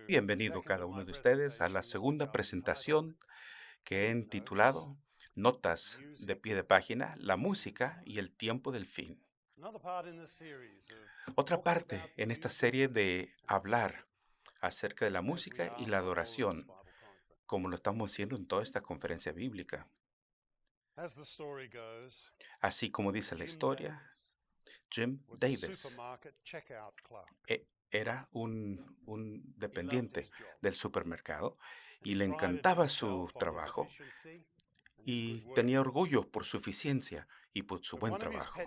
Bienvenido cada uno de ustedes a la segunda presentación que he intitulado Notas de pie de página, la música y el tiempo del fin. Otra parte en esta serie de hablar acerca de la música y la adoración, como lo estamos haciendo en toda esta conferencia bíblica. Así como dice la historia, Jim Davis era un dependiente del supermercado y le encantaba su trabajo y tenía orgullo por su eficiencia y por su buen trabajo.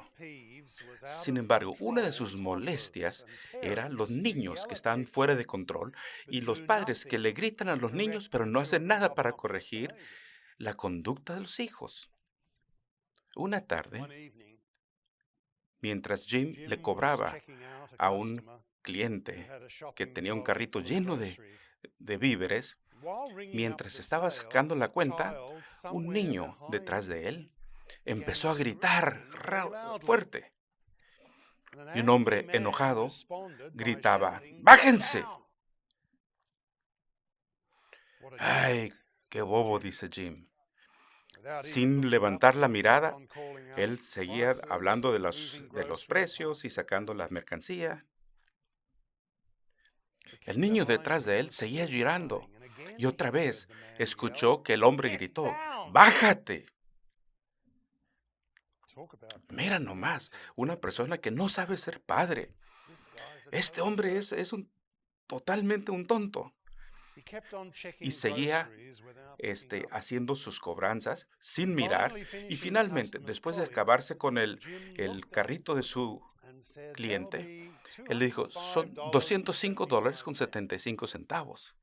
Sin embargo, una de sus molestias eran los niños que están fuera de control y los padres que le gritan a los niños pero no hacen nada para corregir la conducta de los hijos. Una tarde, mientras Jim le cobraba a un cliente que tenía un carrito lleno de víveres, mientras estaba sacando la cuenta, un niño detrás de él empezó a gritar fuerte y un hombre enojado gritaba: ¡Bájense! ¡Ay, qué bobo!, dice Jim. Sin levantar la mirada, él seguía hablando de los precios y sacando la mercancía. El niño detrás de él seguía llorando y otra vez escuchó que el hombre gritó: ¡Bájate! Mira nomás, una persona que no sabe ser padre. Este hombre es totalmente un tonto. Y seguía haciendo sus cobranzas sin mirar. Y finalmente, después de acabarse con el carrito de su cliente, él le dijo: son $205 con 75 centavos.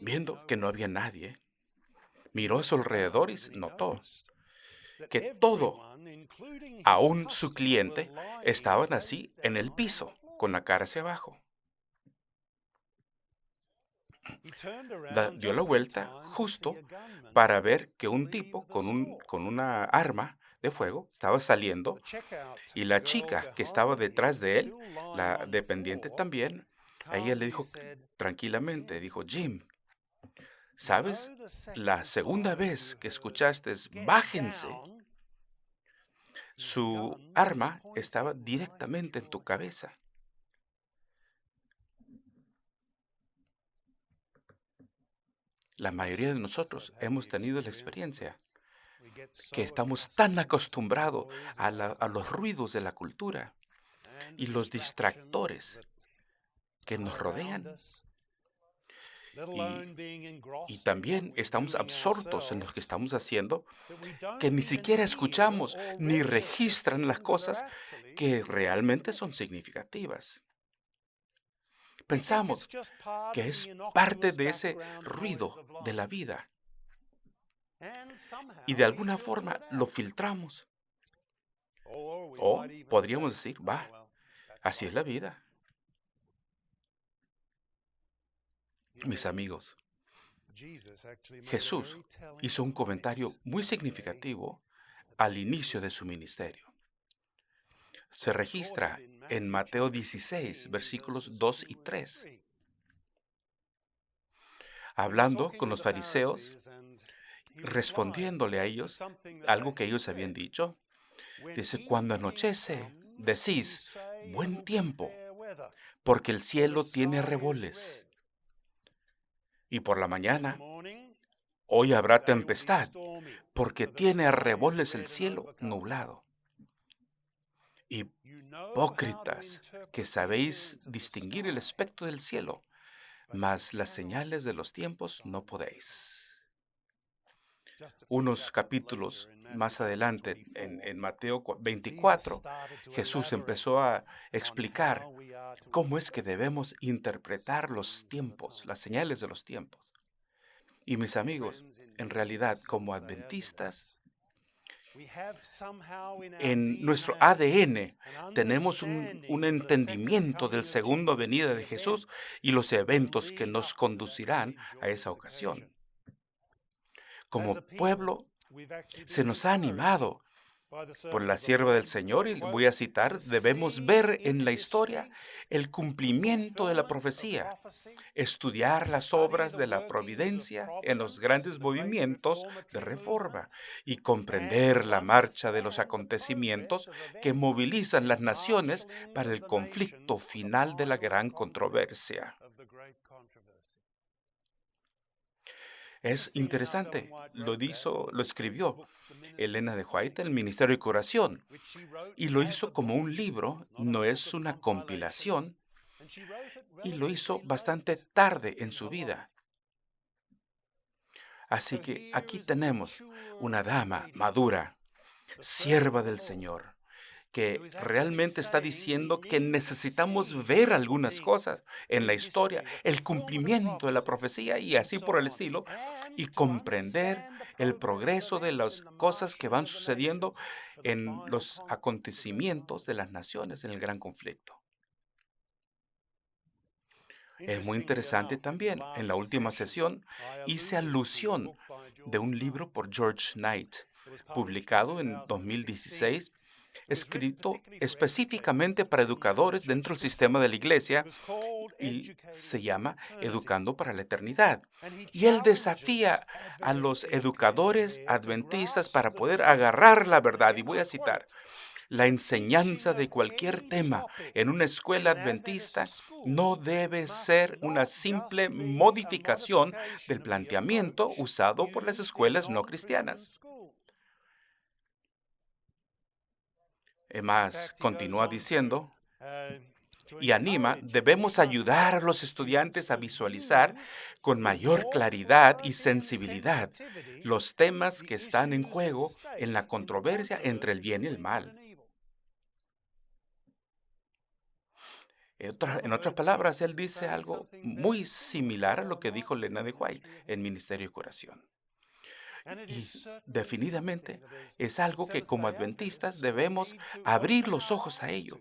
Viendo que no había nadie, miró a su alrededor y notó que todo, aún su cliente, estaban así en el piso, con la cara hacia abajo. Dio la vuelta justo para ver que un tipo con una arma de fuego estaba saliendo y la chica que estaba detrás de él, la dependiente también, a ella le dijo tranquilamente, dijo: Jim, ¿sabes? La segunda vez que escuchaste bájense, su arma estaba directamente en tu cabeza. La mayoría de nosotros hemos tenido la experiencia que estamos tan acostumbrados a los ruidos de la cultura y los distractores que nos rodean. Y también estamos absortos en lo que estamos haciendo, que ni siquiera escuchamos ni registran las cosas que realmente son significativas. Pensamos que es parte de ese ruido de la vida y de alguna forma lo filtramos. O podríamos decir: así es la vida. Mis amigos, Jesús hizo un comentario muy significativo al inicio de su ministerio. Se registra en Mateo 16, versículos 2 y 3. Hablando con los fariseos, respondiéndole a ellos algo que ellos habían dicho, dice: cuando anochece, decís: buen tiempo, porque el cielo tiene revoles. Y por la mañana: hoy habrá tempestad, porque tiene revoles el cielo nublado. Hipócritas, que sabéis distinguir el aspecto del cielo, mas las señales de los tiempos no podéis. Unos capítulos más adelante, en Mateo 24, Jesús empezó a explicar cómo es que debemos interpretar los tiempos, las señales de los tiempos. Y mis amigos, en realidad, como adventistas, en nuestro ADN tenemos un entendimiento del segundo venida de Jesús y los eventos que nos conducirán a esa ocasión. Como pueblo, se nos ha animado por la sierva del Señor, y voy a citar, debemos ver en la historia el cumplimiento de la profecía, estudiar las obras de la providencia en los grandes movimientos de reforma y comprender la marcha de los acontecimientos que movilizan las naciones para el conflicto final de la gran controversia. Es interesante, lo escribió Elena de White, el Ministerio de Curación, y lo hizo como un libro, no es una compilación, y lo hizo bastante tarde en su vida. Así que aquí tenemos una dama madura, sierva del Señor, que realmente está diciendo que necesitamos ver algunas cosas en la historia, el cumplimiento de la profecía y así por el estilo, y comprender el progreso de las cosas que van sucediendo en los acontecimientos de las naciones en el gran conflicto. Es muy interesante también, en la última sesión hice alusión de un libro por George Knight, publicado en 2016, escrito específicamente para educadores dentro del sistema de la iglesia y se llama Educando para la Eternidad. Y él desafía a los educadores adventistas para poder agarrar la verdad. Y voy a citar, la enseñanza de cualquier tema en una escuela adventista no debe ser una simple modificación del planteamiento usado por las escuelas no cristianas. Además, continúa diciendo y anima, debemos ayudar a los estudiantes a visualizar con mayor claridad y sensibilidad los temas que están en juego en la controversia entre el bien y el mal. En otras palabras, él dice algo muy similar a lo que dijo Lena de White en Ministerio de Curación. Y definitivamente es algo que como adventistas debemos abrir los ojos a ello.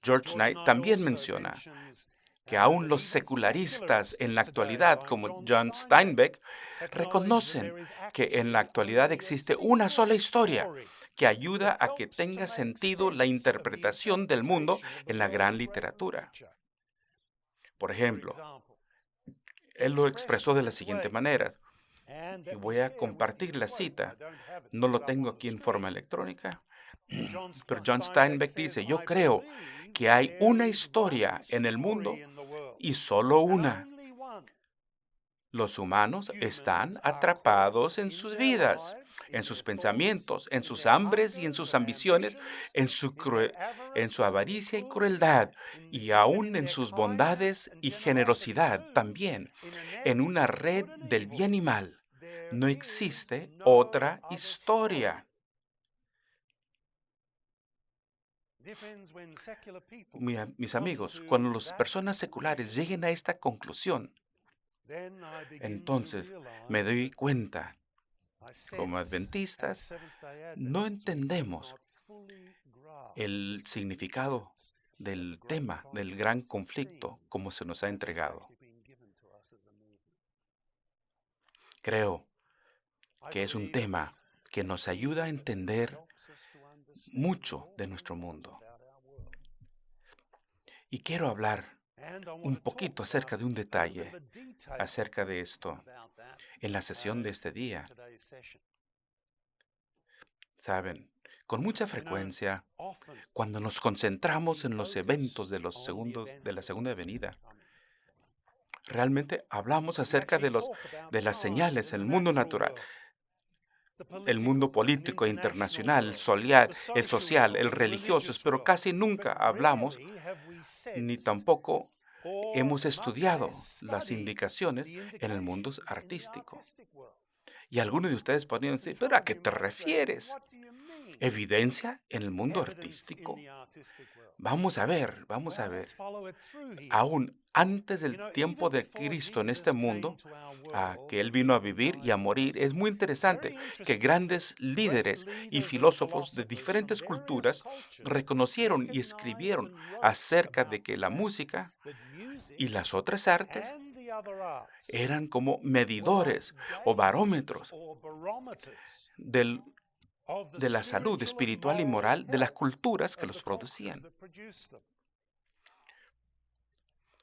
George Knight también menciona que aún los secularistas en la actualidad, como John Steinbeck, reconocen que en la actualidad existe una sola historia que ayuda a que tenga sentido la interpretación del mundo en la gran literatura. Por ejemplo, él lo expresó de la siguiente manera, y voy a compartir la cita. No lo tengo aquí en forma electrónica, pero John Steinbeck dice, yo creo que hay una historia en el mundo y solo una. Los humanos están atrapados en sus vidas, en sus pensamientos, en sus hambres y en sus ambiciones, en su avaricia y crueldad, y aún en sus bondades y generosidad también, en una red del bien y mal. No existe otra historia. Mis amigos, cuando las personas seculares lleguen a esta conclusión, entonces me doy cuenta, como adventistas, no entendemos el significado del tema, del gran conflicto, como se nos ha entregado. Creo que es un tema que nos ayuda a entender mucho de nuestro mundo. Y quiero hablar un poquito acerca de un detalle acerca de esto en la sesión de este día. Saben, con mucha frecuencia, cuando nos concentramos en los eventos de la segunda venida, realmente hablamos acerca de las señales en el mundo natural, el mundo político e internacional, el social, el religioso, pero casi nunca hablamos ni tampoco hemos estudiado las indicaciones en el mundo artístico. Y algunos de ustedes podrían decir, ¿pero a qué te refieres? ¿Evidencia en el mundo artístico? Vamos a ver. Aún antes del tiempo de Cristo en este mundo, que Él vino a vivir y a morir, es muy interesante que grandes líderes y filósofos de diferentes culturas reconocieron y escribieron acerca de que la música y las otras artes eran como medidores o barómetros del de la salud espiritual y moral de las culturas que los producían.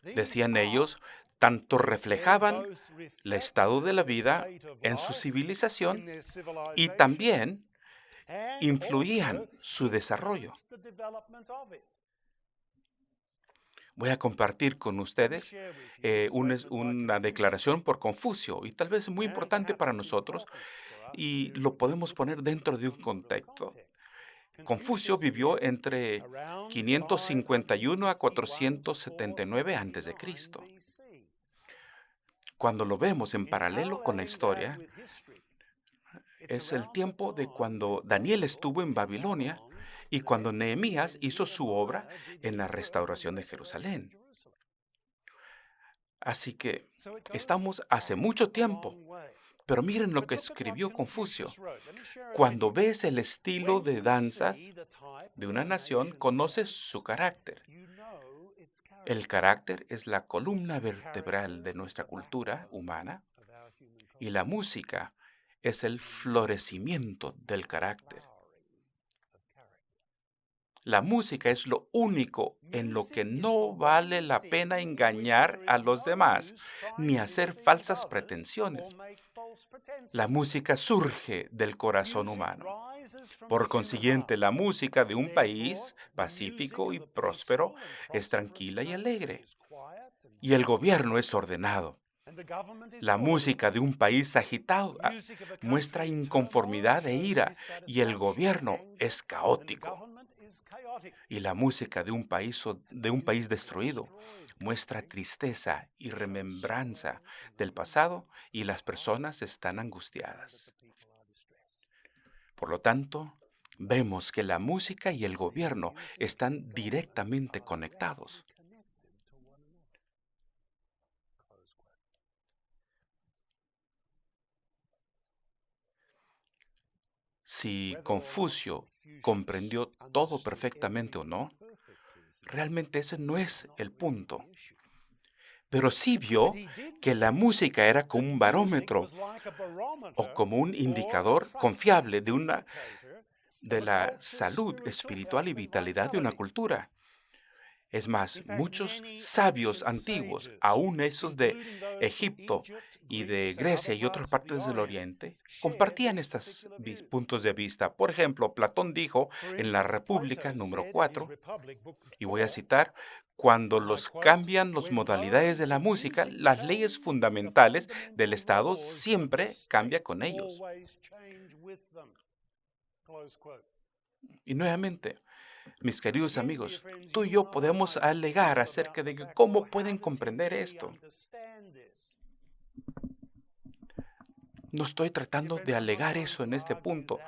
Decían ellos, tanto reflejaban el estado de la vida en su civilización y también influían su desarrollo. Voy a compartir con ustedes una declaración por Confucio, y tal vez es muy importante para nosotros, y lo podemos poner dentro de un contexto. Confucio vivió entre 551 a 479 a.C. Cuando lo vemos en paralelo con la historia, es el tiempo de cuando Daniel estuvo en Babilonia y cuando Nehemías hizo su obra en la restauración de Jerusalén. Así que estamos hace mucho tiempo, pero miren lo que escribió Confucio. Cuando ves el estilo de danzas de una nación, conoces su carácter. El carácter es la columna vertebral de nuestra cultura humana y la música es el florecimiento del carácter. La música es lo único en lo que no vale la pena engañar a los demás ni hacer falsas pretensiones. La música surge del corazón humano. Por consiguiente, la música de un país pacífico y próspero es tranquila y alegre, y el gobierno es ordenado. La música de un país agitado muestra inconformidad e ira, y el gobierno es caótico. Y la música de un país destruido muestra tristeza y remembranza del pasado, y las personas están angustiadas. Por lo tanto, vemos que la música y el gobierno están directamente conectados. Si Confucio comprendió todo perfectamente o no, realmente ese no es el punto. Pero sí vio que la música era como un barómetro o como un indicador confiable de la salud espiritual y vitalidad de una cultura. Es más, muchos sabios antiguos, aún esos de Egipto y de Grecia y otras partes del Oriente, compartían estos puntos de vista. Por ejemplo, Platón dijo en la República número 4, y voy a citar, cuando los cambian las modalidades de la música, las leyes fundamentales del Estado siempre cambian con ellos. Y nuevamente, mis queridos amigos, tú y yo podemos alegar acerca de cómo pueden comprender esto. No estoy tratando de alegar eso en este punto.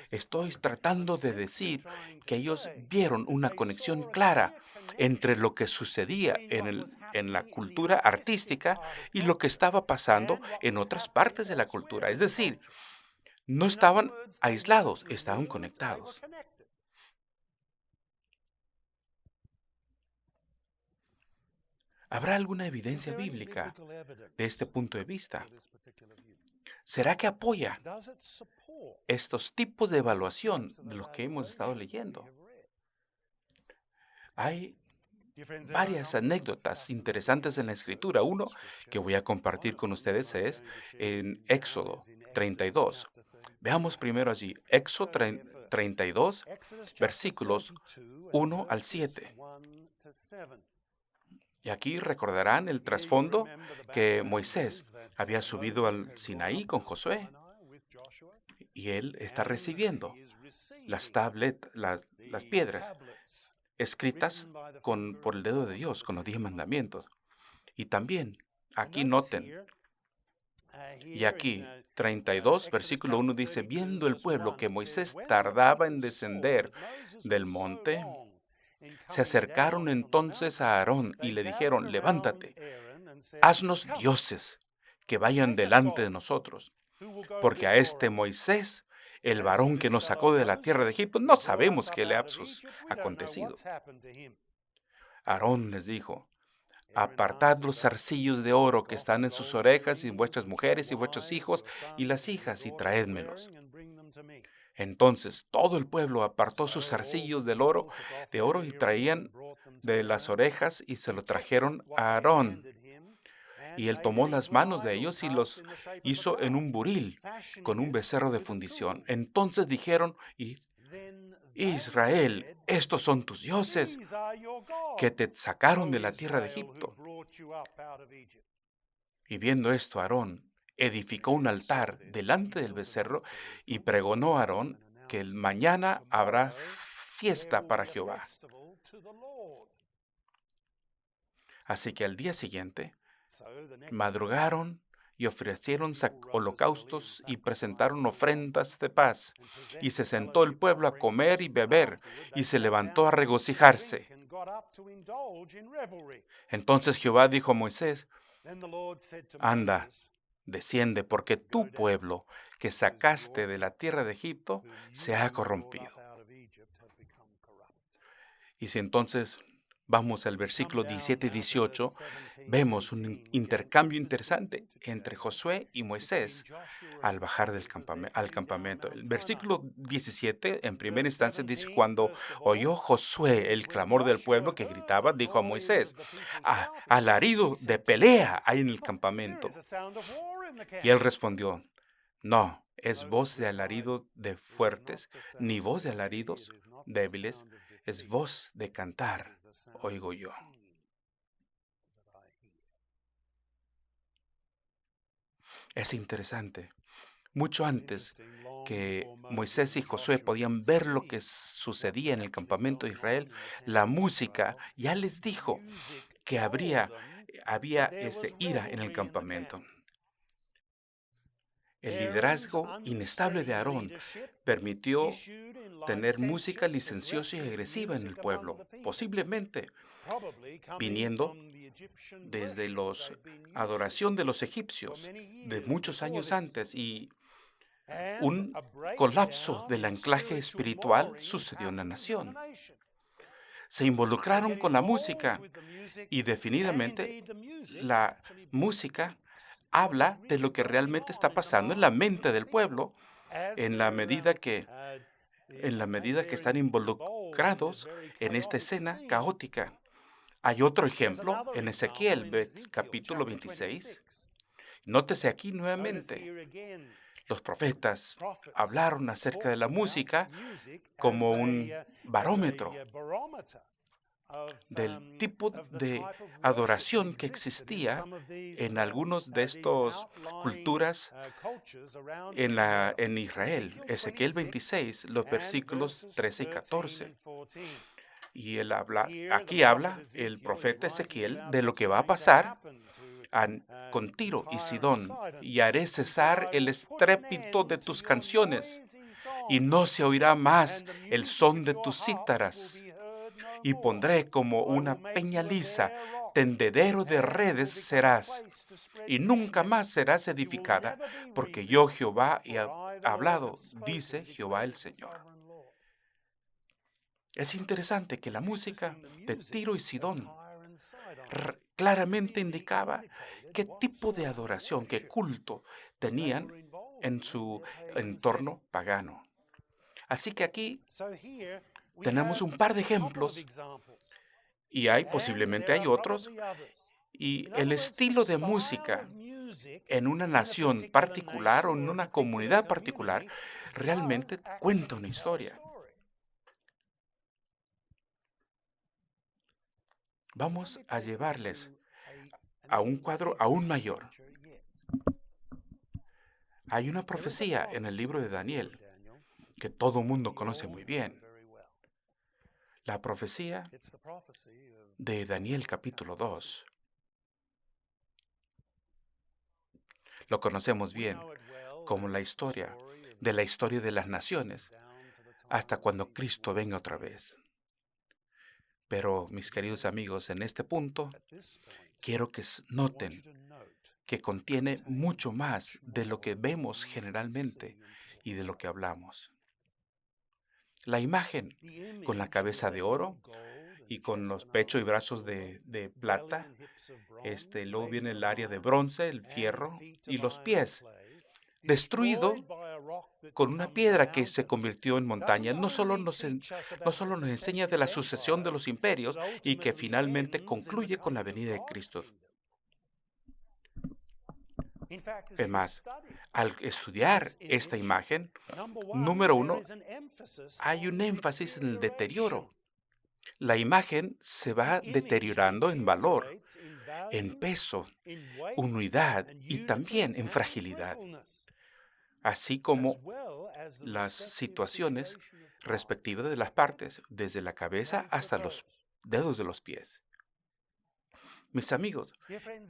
Estoy tratando de decir que ellos vieron una conexión clara entre lo que sucedía en la cultura artística y lo que estaba pasando en otras partes de la cultura. Es decir, no estaban aislados, estaban conectados. ¿Habrá alguna evidencia bíblica de este punto de vista? ¿Será que apoya estos tipos de evaluación de los que hemos estado leyendo? Hay varias anécdotas interesantes en la Escritura. Uno que voy a compartir con ustedes es en Éxodo 32. Veamos primero allí, Éxodo 32, versículos 1 al 7. Y aquí recordarán el trasfondo que Moisés había subido al Sinaí con Josué y él está recibiendo las piedras escritas por el dedo de Dios, con los 10 mandamientos. Y también, aquí noten, y aquí 32, versículo 1 dice, viendo el pueblo que Moisés tardaba en descender del monte, se acercaron entonces a Aarón y le dijeron, levántate, haznos dioses que vayan delante de nosotros, porque a este Moisés, el varón que nos sacó de la tierra de Egipto, no sabemos qué le ha acontecido. Aarón les dijo, apartad los zarcillos de oro que están en sus orejas y vuestras mujeres y vuestros hijos y las hijas y traédmelos. Entonces todo el pueblo apartó sus zarcillos de oro y traían de las orejas y se lo trajeron a Aarón. Y él tomó las manos de ellos y los hizo en un buril con un becerro de fundición. Entonces dijeron, Israel, estos son tus dioses que te sacaron de la tierra de Egipto. Y viendo esto, Aarón edificó un altar delante del becerro y pregonó a Aarón que el mañana habrá fiesta para Jehová. Así que al día siguiente madrugaron y ofrecieron holocaustos y presentaron ofrendas de paz. Y se sentó el pueblo a comer y beber, y se levantó a regocijarse. Entonces Jehová dijo a Moisés, anda, desciende, porque tu pueblo que sacaste de la tierra de Egipto se ha corrompido. Y si entonces vamos al versículo 17 y 18, vemos un intercambio interesante entre Josué y Moisés al bajar al campamento. El versículo 17, en primera instancia, dice, cuando oyó Josué el clamor del pueblo que gritaba, dijo a Moisés, alarido de pelea hay en el campamento. Y él respondió, no, es voz de alarido de fuertes, ni voz de alaridos débiles, es voz de cantar, oigo yo. Es interesante. Mucho antes que Moisés y Josué podían ver lo que sucedía en el campamento de Israel, la música ya les dijo que había ira en el campamento. El liderazgo inestable de Aarón permitió tener música licenciosa y agresiva en el pueblo, posiblemente viniendo desde la adoración de los egipcios de muchos años antes, y un colapso del anclaje espiritual sucedió en la nación. Se involucraron con la música y definitivamente la música habla de lo que realmente está pasando en la mente del pueblo en la medida que están involucrados en esta escena caótica. Hay otro ejemplo en Ezequiel, capítulo 26. Nótese aquí nuevamente, los profetas hablaron acerca de la música como un barómetro del tipo de adoración que existía en algunos de estos culturas en Israel. Ezequiel 26, los versículos 13 y 14. Y aquí habla el profeta Ezequiel de lo que va a pasar con Tiro y Sidón, y haré cesar el estrépito de tus canciones, y no se oirá más el son de tus cítaras, y pondré como una peña lisa, tendedero de redes serás, y nunca más serás edificada, porque yo Jehová he hablado, dice Jehová el Señor. Es interesante que la música de Tiro y Sidón claramente indicaba qué tipo de adoración, qué culto tenían en su entorno pagano. Así que aquí tenemos un par de ejemplos, y posiblemente hay otros, y el estilo de música en una nación particular o en una comunidad particular realmente cuenta una historia. Vamos a llevarles a un cuadro aún mayor. Hay una profecía en el libro de Daniel que todo mundo conoce muy bien. La profecía de Daniel capítulo 2. Lo conocemos bien como la historia de las naciones hasta cuando Cristo venga otra vez. Pero, mis queridos amigos, en este punto quiero que noten que contiene mucho más de lo que vemos generalmente y de lo que hablamos. La imagen con la cabeza de oro y con los pechos y brazos de plata, luego viene el área de bronce, el fierro y los pies destruido con una piedra que se convirtió en montaña. No solo nos enseña de la sucesión de los imperios y que finalmente concluye con la venida de Cristo. Es más, al estudiar esta imagen, número uno, hay un énfasis en el deterioro. La imagen se va deteriorando en valor, en peso, unidad y también en fragilidad, así como las situaciones respectivas de las partes, desde la cabeza hasta los dedos de los pies. Mis amigos,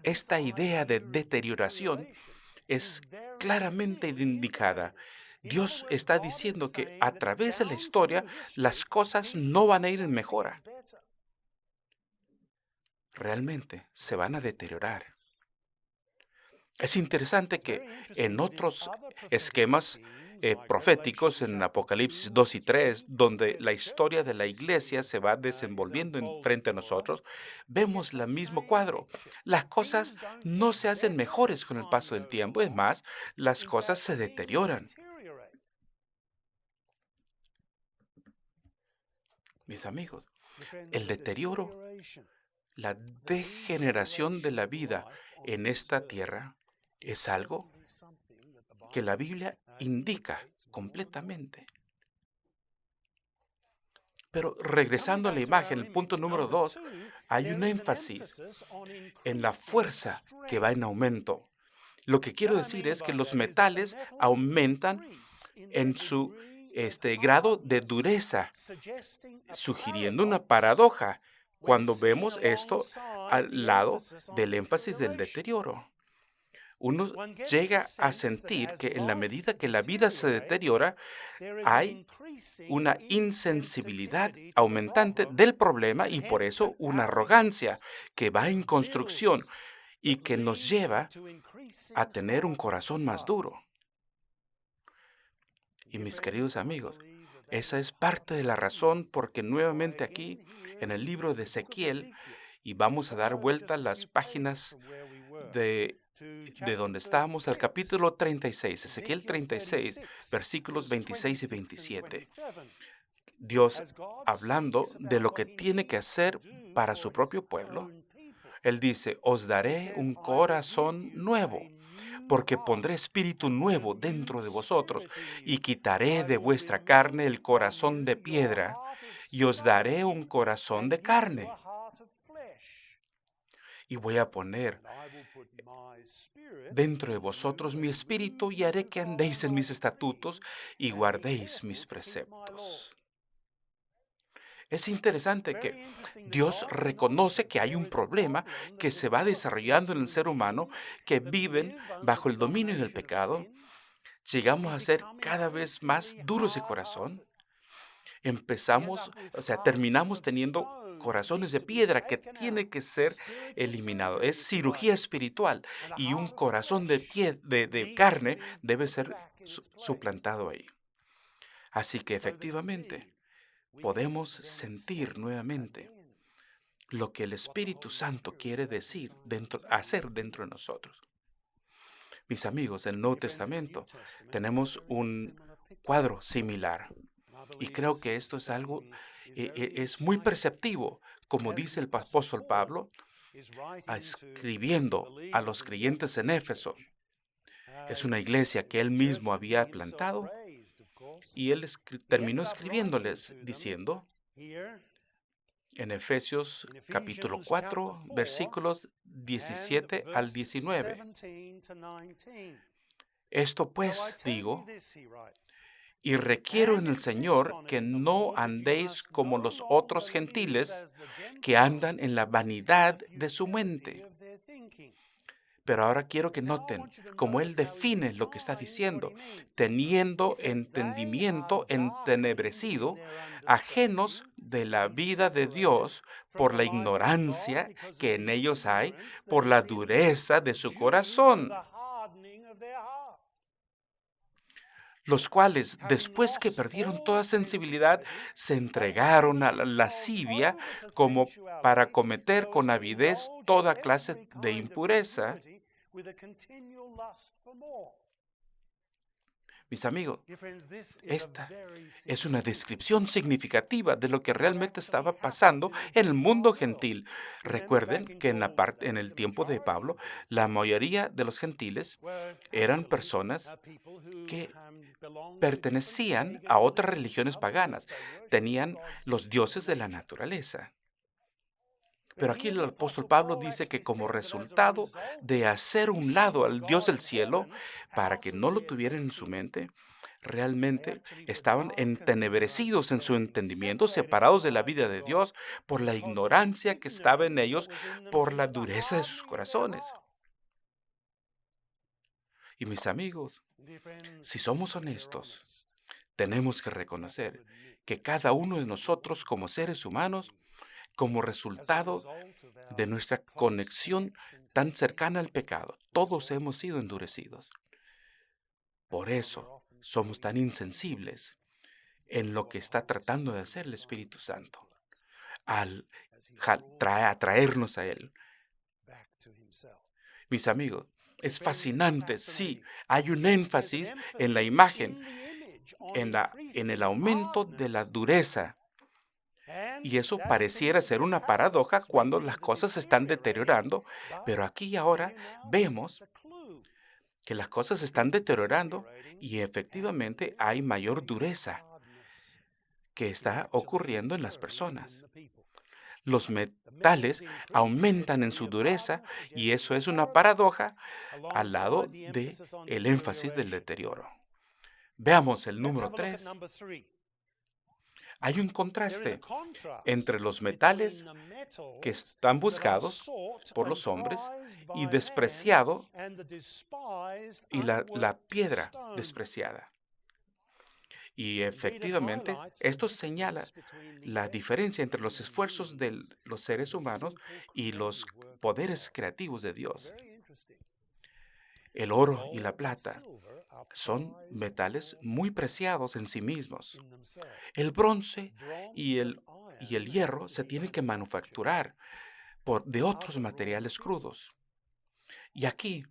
esta idea de deterioración es claramente indicada. Dios está diciendo que a través de la historia las cosas no van a ir en mejora. Realmente se van a deteriorar. Es interesante que en otros esquemas proféticos, en Apocalipsis 2 y 3, donde la historia de la iglesia se va desenvolviendo frente a nosotros, vemos el mismo cuadro. Las cosas no se hacen mejores con el paso del tiempo, es más, las cosas se deterioran. Mis amigos, el deterioro, la degeneración de la vida en esta tierra es algo que la Biblia indica completamente. Pero regresando a la imagen, el punto número 2, hay un énfasis en la fuerza que va en aumento. Lo que quiero decir es que los metales aumentan en su grado de dureza, sugiriendo una paradoja cuando vemos esto al lado del énfasis del deterioro. Uno llega a sentir que en la medida que la vida se deteriora, hay una insensibilidad aumentante del problema y por eso una arrogancia que va en construcción y que nos lleva a tener un corazón más duro. Y mis queridos amigos, esa es parte de la razón porque nuevamente aquí en el libro de Ezequiel, y vamos a dar vuelta a las páginas de donde estábamos, al capítulo 36, Ezequiel 36, versículos 26 y 27. Dios hablando de lo que tiene que hacer para su propio pueblo. Él dice, os daré un corazón nuevo, porque pondré espíritu nuevo dentro de vosotros, y quitaré de vuestra carne el corazón de piedra, y os daré un corazón de carne. Y voy a poner dentro de vosotros mi espíritu, y haré que andéis en mis estatutos, y guardéis mis preceptos. Es interesante que Dios reconoce que hay un problema que se va desarrollando en el ser humano, que viven bajo el dominio del pecado. Llegamos a ser cada vez más duros de corazón. Terminamos teniendo corazones de piedra que tiene que ser eliminado. Es cirugía espiritual y un corazón de carne debe ser suplantado ahí. Así que efectivamente podemos sentir nuevamente lo que el Espíritu Santo quiere hacer dentro de nosotros. Mis amigos, en el Nuevo Testamento tenemos un cuadro similar y creo que esto es algo, es muy perceptivo, como dice el apóstol Pablo, escribiendo a los creyentes en Éfeso. Es una iglesia que él mismo había plantado y él terminó escribiéndoles diciendo, en Efesios capítulo 4, versículos 17 al 19. Esto pues digo, y requiero en el Señor que no andéis como los otros gentiles que andan en la vanidad de su mente. Pero ahora quiero que noten cómo él define lo que está diciendo, teniendo entendimiento entenebrecido, ajenos de la vida de Dios por la ignorancia que en ellos hay, por la dureza de su corazón, los cuales, después que perdieron toda sensibilidad, se entregaron a la lascivia como para cometer con avidez toda clase de impureza. Mis amigos, esta es una descripción significativa de lo que realmente estaba pasando en el mundo gentil. Recuerden que en el tiempo de Pablo, la mayoría de los gentiles eran personas que pertenecían a otras religiones paganas, tenían los dioses de la naturaleza. Pero aquí el apóstol Pablo dice que como resultado de hacer un lado al Dios del cielo, para que no lo tuvieran en su mente, realmente estaban entenebrecidos en su entendimiento, separados de la vida de Dios por la ignorancia que estaba en ellos, por la dureza de sus corazones. Y mis amigos, si somos honestos, tenemos que reconocer que cada uno de nosotros como seres humanos, como resultado de nuestra conexión tan cercana al pecado, todos hemos sido endurecidos. Por eso somos tan insensibles en lo que está tratando de hacer el Espíritu Santo al atraernos a Él. Mis amigos, es fascinante, sí, hay un énfasis en la imagen, en el aumento de la dureza. Y eso pareciera ser una paradoja cuando las cosas se están deteriorando, pero aquí y ahora vemos que las cosas se están deteriorando y efectivamente hay mayor dureza que está ocurriendo en las personas. Los metales aumentan en su dureza y eso es una paradoja al lado de el énfasis del deterioro. Veamos el número 3. Hay un contraste entre los metales que están buscados por los hombres y despreciado y la piedra despreciada. Y efectivamente, esto señala la diferencia entre los esfuerzos de los seres humanos y los poderes creativos de Dios. El oro y la plata son metales muy preciados en sí mismos. El bronce y el hierro se tienen que manufacturar de otros materiales crudos. Y aquí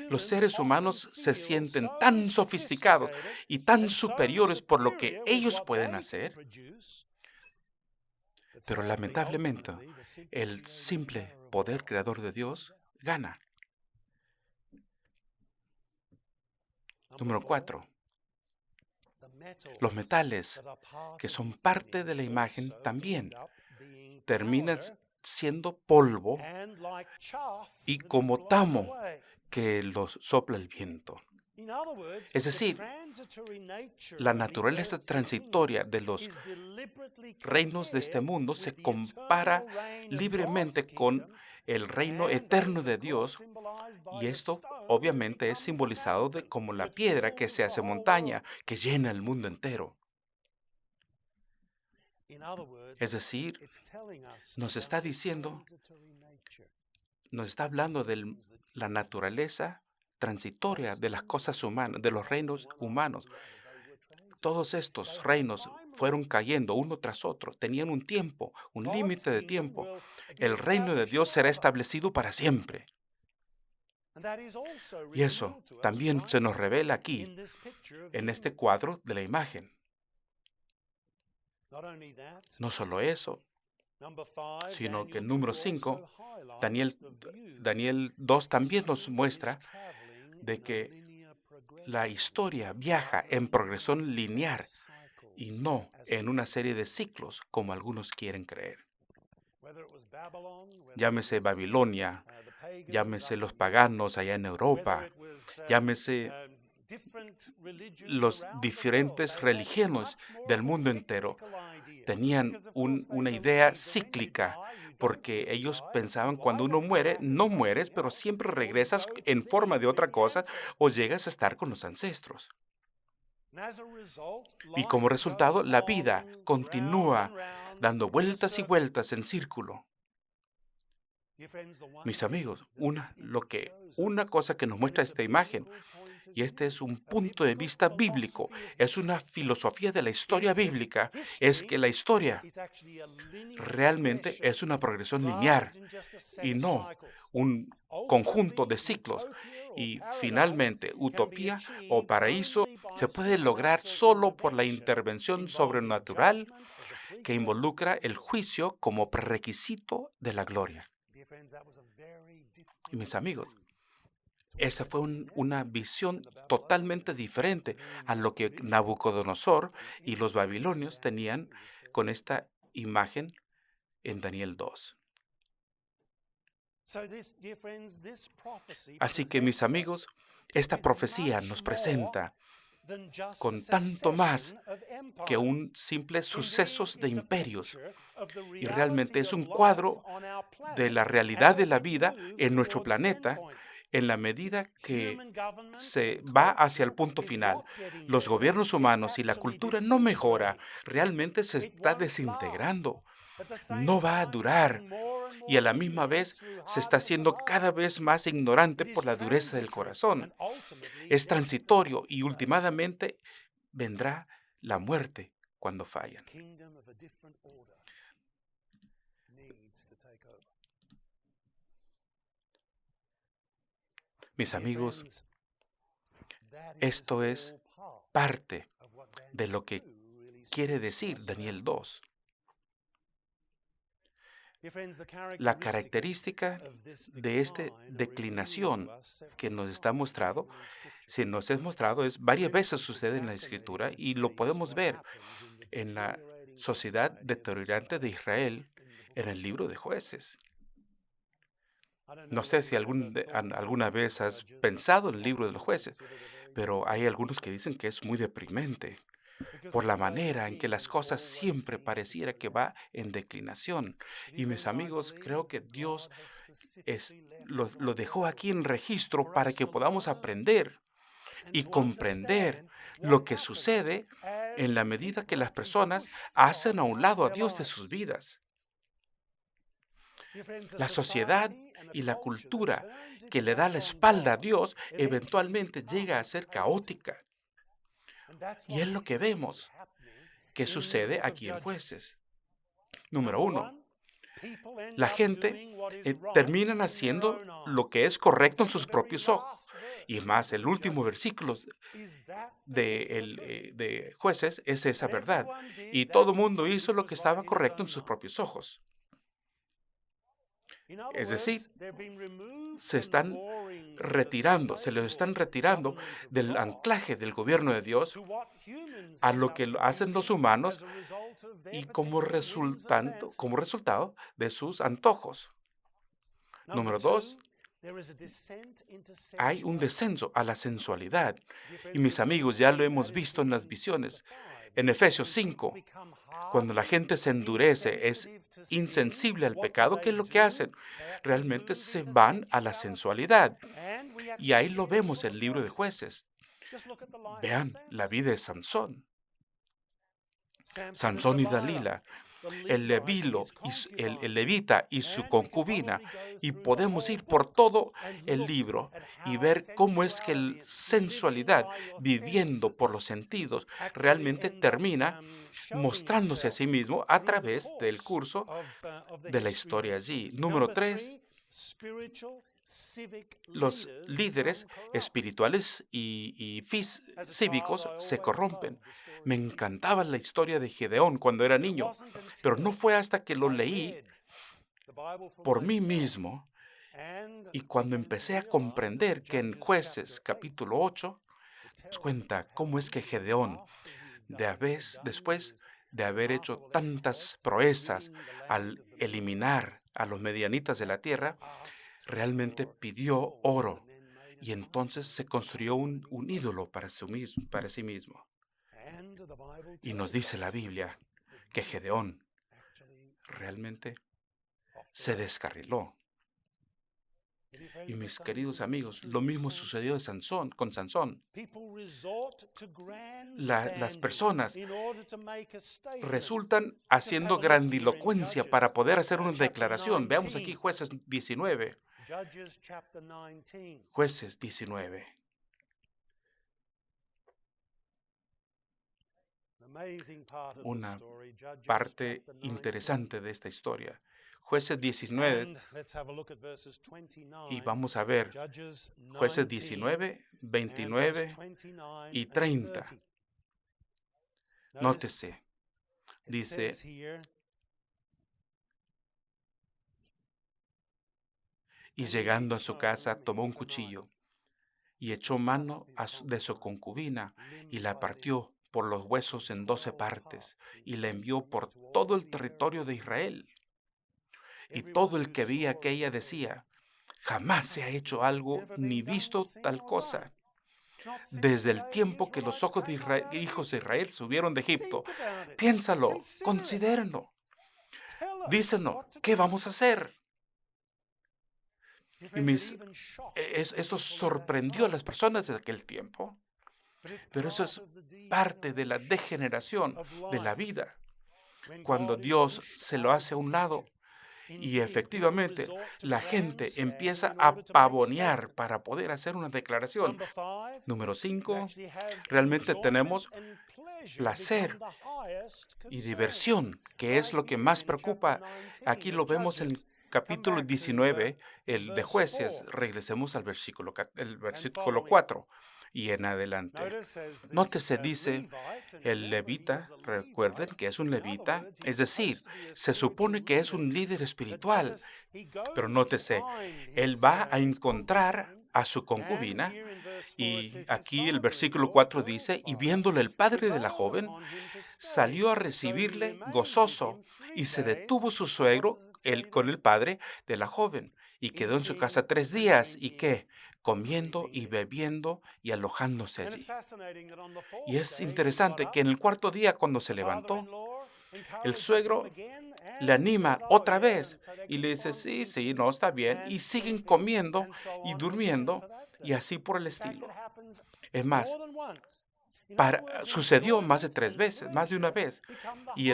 los seres humanos se sienten tan sofisticados y tan superiores por lo que ellos pueden hacer, pero lamentablemente el simple poder creador de Dios gana. Número 4. Los metales que son parte de la imagen también terminan siendo polvo y como tamo que los sopla el viento. Es decir, la naturaleza transitoria de los reinos de este mundo se compara libremente con el reino eterno de Dios, y esto obviamente es simbolizado como la piedra que se hace montaña, que llena el mundo entero. Es decir, nos está diciendo, nos está hablando de la naturaleza transitoria de las cosas humanas, de los reinos humanos. Todos estos reinos fueron cayendo uno tras otro, tenían un tiempo, un límite de tiempo. El reino de Dios será establecido para siempre. Y eso también se nos revela aquí, en este cuadro de la imagen. No solo eso, sino que el número 5, Daniel 2 también nos muestra de que la historia viaja en progresión lineal y no en una serie de ciclos como algunos quieren creer. Llámese Babilonia, llámese los paganos allá en Europa, llámese los diferentes religiones del mundo entero, tenían una idea cíclica, porque ellos pensaban cuando uno muere, no mueres, pero siempre regresas en forma de otra cosa o llegas a estar con los ancestros. Y como resultado, la vida continúa dando vueltas y vueltas en círculo. Mis amigos, una cosa que nos muestra esta imagen Y este es un punto de vista bíblico, es una filosofía de la historia bíblica, es que la historia realmente es una progresión lineal y no un conjunto de ciclos. Y finalmente, utopía o paraíso se puede lograr solo por la intervención sobrenatural que involucra el juicio como prerequisito de la gloria. Y mis amigos, esa fue una visión totalmente diferente a lo que Nabucodonosor y los babilonios tenían con esta imagen en Daniel 2. Así que, mis amigos, esta profecía nos presenta con tanto más que un simple sucesos de imperios. Y realmente es un cuadro de la realidad de la vida en nuestro planeta en la medida que se va hacia el punto final. Los gobiernos humanos y la cultura no mejora, realmente se está desintegrando. No va a durar y a la misma vez se está haciendo cada vez más ignorante por la dureza del corazón. Es transitorio y últimamente vendrá la muerte cuando fallan. Mis amigos, esto es parte de lo que quiere decir Daniel 2. La característica de esta declinación que nos está mostrado, si nos es mostrado, es varias veces sucede en la Escritura y lo podemos ver en la sociedad deteriorante de Israel en el libro de Jueces. No sé si alguna vez has pensado en el libro de los jueces, pero hay algunos que dicen que es muy deprimente por la manera en que las cosas siempre pareciera que va en declinación. Y mis amigos, creo que Dios lo dejó aquí en registro para que podamos aprender y comprender lo que sucede en la medida que las personas hacen a un lado a Dios de sus vidas. La sociedad y la cultura que le da la espalda a Dios eventualmente llega a ser caótica. Y es lo que vemos que sucede aquí en Jueces. Número uno, la gente terminan haciendo lo que es correcto en sus propios ojos. Y más, el último versículo de Jueces es esa verdad. Y todo el mundo hizo lo que estaba correcto en sus propios ojos. Es decir, se les están retirando del anclaje del gobierno de Dios a lo que hacen los humanos y como resultado de sus antojos. Número dos, hay un descenso a la sensualidad. Y mis amigos, ya lo hemos visto en las visiones. En Efesios 5, cuando la gente se endurece, es insensible al pecado, ¿qué es lo que hacen? Realmente se van a la sensualidad. Y ahí lo vemos en el libro de Jueces. Vean la vida de Sansón. Sansón y Dalila, el levita y su concubina, y podemos ir por todo el libro y ver cómo es que la sensualidad, viviendo por los sentidos, realmente termina mostrándose a sí mismo a través del curso de la historia allí. Número 3, los líderes espirituales y cívicos se corrompen. Me encantaba la historia de Gedeón cuando era niño, pero no fue hasta que lo leí por mí mismo y cuando empecé a comprender que en Jueces capítulo 8 nos cuenta cómo es que Gedeón, después de haber hecho tantas proezas al eliminar a los medianitas de la tierra, realmente pidió oro y entonces se construyó un ídolo para sí mismo. Y nos dice la Biblia que Gedeón realmente se descarriló. Y mis queridos amigos, lo mismo sucedió con Sansón. Las personas resultan haciendo grandilocuencia para poder hacer una declaración. Veamos aquí Jueces 19. Jueces 19. una parte interesante de esta historia. Jueces 19, y vamos a ver Jueces 19, 29 y 30. Nótese, dice, y llegando a su casa tomó un cuchillo y echó mano de su concubina y la partió por los huesos en 12 partes y la envió por todo el territorio de Israel. Y todo el que veía aquella decía, jamás se ha hecho algo ni visto tal cosa desde el tiempo que los hijos de Israel subieron de Egipto. Piénsalo, considérenlo, dícenos, ¿qué vamos a hacer? Y esto sorprendió a las personas de aquel tiempo, pero eso es parte de la degeneración de la vida, cuando Dios se lo hace a un lado. Y efectivamente, la gente empieza a pavonear para poder hacer una declaración. Número 5, realmente tenemos placer y diversión, que es lo que más preocupa. Aquí lo vemos en el capítulo 19, el de Jueces. Regresemos al versículo 4 y en adelante. Nótese, dice, el levita, recuerden que es un levita, es decir, se supone que es un líder espiritual, pero nótese, él va a encontrar a su concubina, y aquí el versículo 4 dice, y viéndole el padre de la joven, salió a recibirle gozoso, y se detuvo su suegro con el padre de la joven, y quedó en su casa 3 días, y ¿qué? Comiendo y bebiendo y alojándose allí. Y es interesante que en el 4.º día, cuando se levantó, el suegro le anima otra vez y le dice, sí, sí, no, está bien, y siguen comiendo y durmiendo y así por el estilo. Es más, sucedió más de 3 veces, más de una vez, y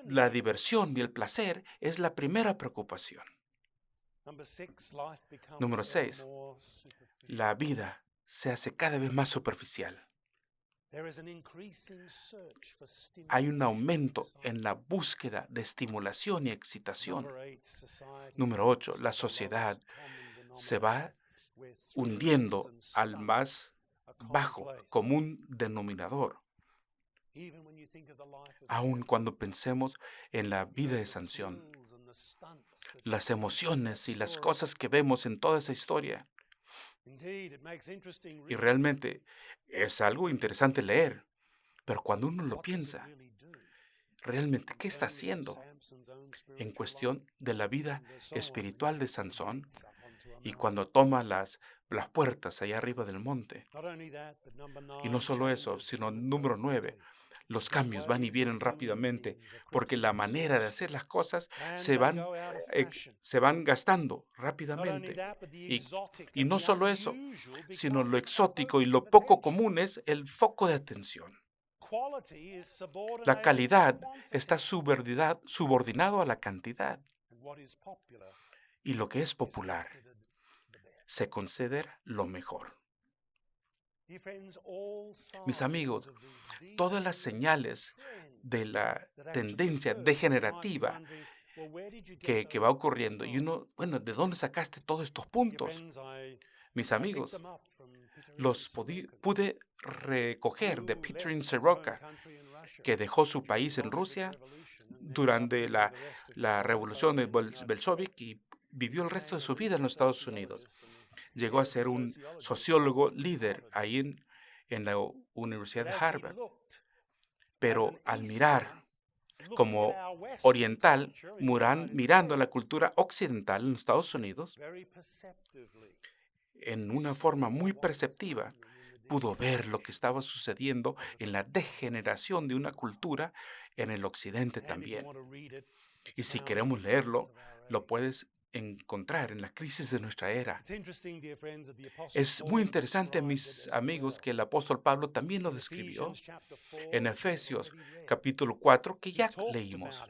la diversión y el placer es la primera preocupación. Número 6, la vida se hace cada vez más superficial. Hay un aumento en la búsqueda de estimulación y excitación. Número 8, la sociedad se va hundiendo al más bajo común denominador. Aun cuando pensemos en la vida de Sansón, las emociones y las cosas que vemos en toda esa historia. Y realmente es algo interesante leer, pero cuando uno lo piensa, realmente, ¿qué está haciendo en cuestión de la vida espiritual de Sansón? Y cuando toma las puertas allá arriba del monte. Y no solo eso, sino número 9, los cambios van y vienen rápidamente, porque la manera de hacer las cosas se van gastando rápidamente. Y no solo eso, sino lo exótico y lo poco común es el foco de atención. La calidad está subordinado a la cantidad. Y lo que es popular se considera lo mejor. Mis amigos, todas las señales de la tendencia degenerativa que va ocurriendo, y uno, bueno, ¿de dónde sacaste todos estos puntos? Mis amigos, los pude recoger de Peter Soroka, que dejó su país en Rusia durante la revolución del bolchevique y vivió el resto de su vida en los Estados Unidos. Llegó a ser un sociólogo líder ahí en la Universidad de Harvard. Pero al mirar como oriental, mirando la cultura occidental en los Estados Unidos, en una forma muy perceptiva, pudo ver lo que estaba sucediendo en la degeneración de una cultura en el occidente también. Y si queremos leerlo, lo puedes encontrar en la crisis de nuestra era. Es muy interesante, mis amigos, que el apóstol Pablo también lo describió en Efesios capítulo 4, que ya leímos.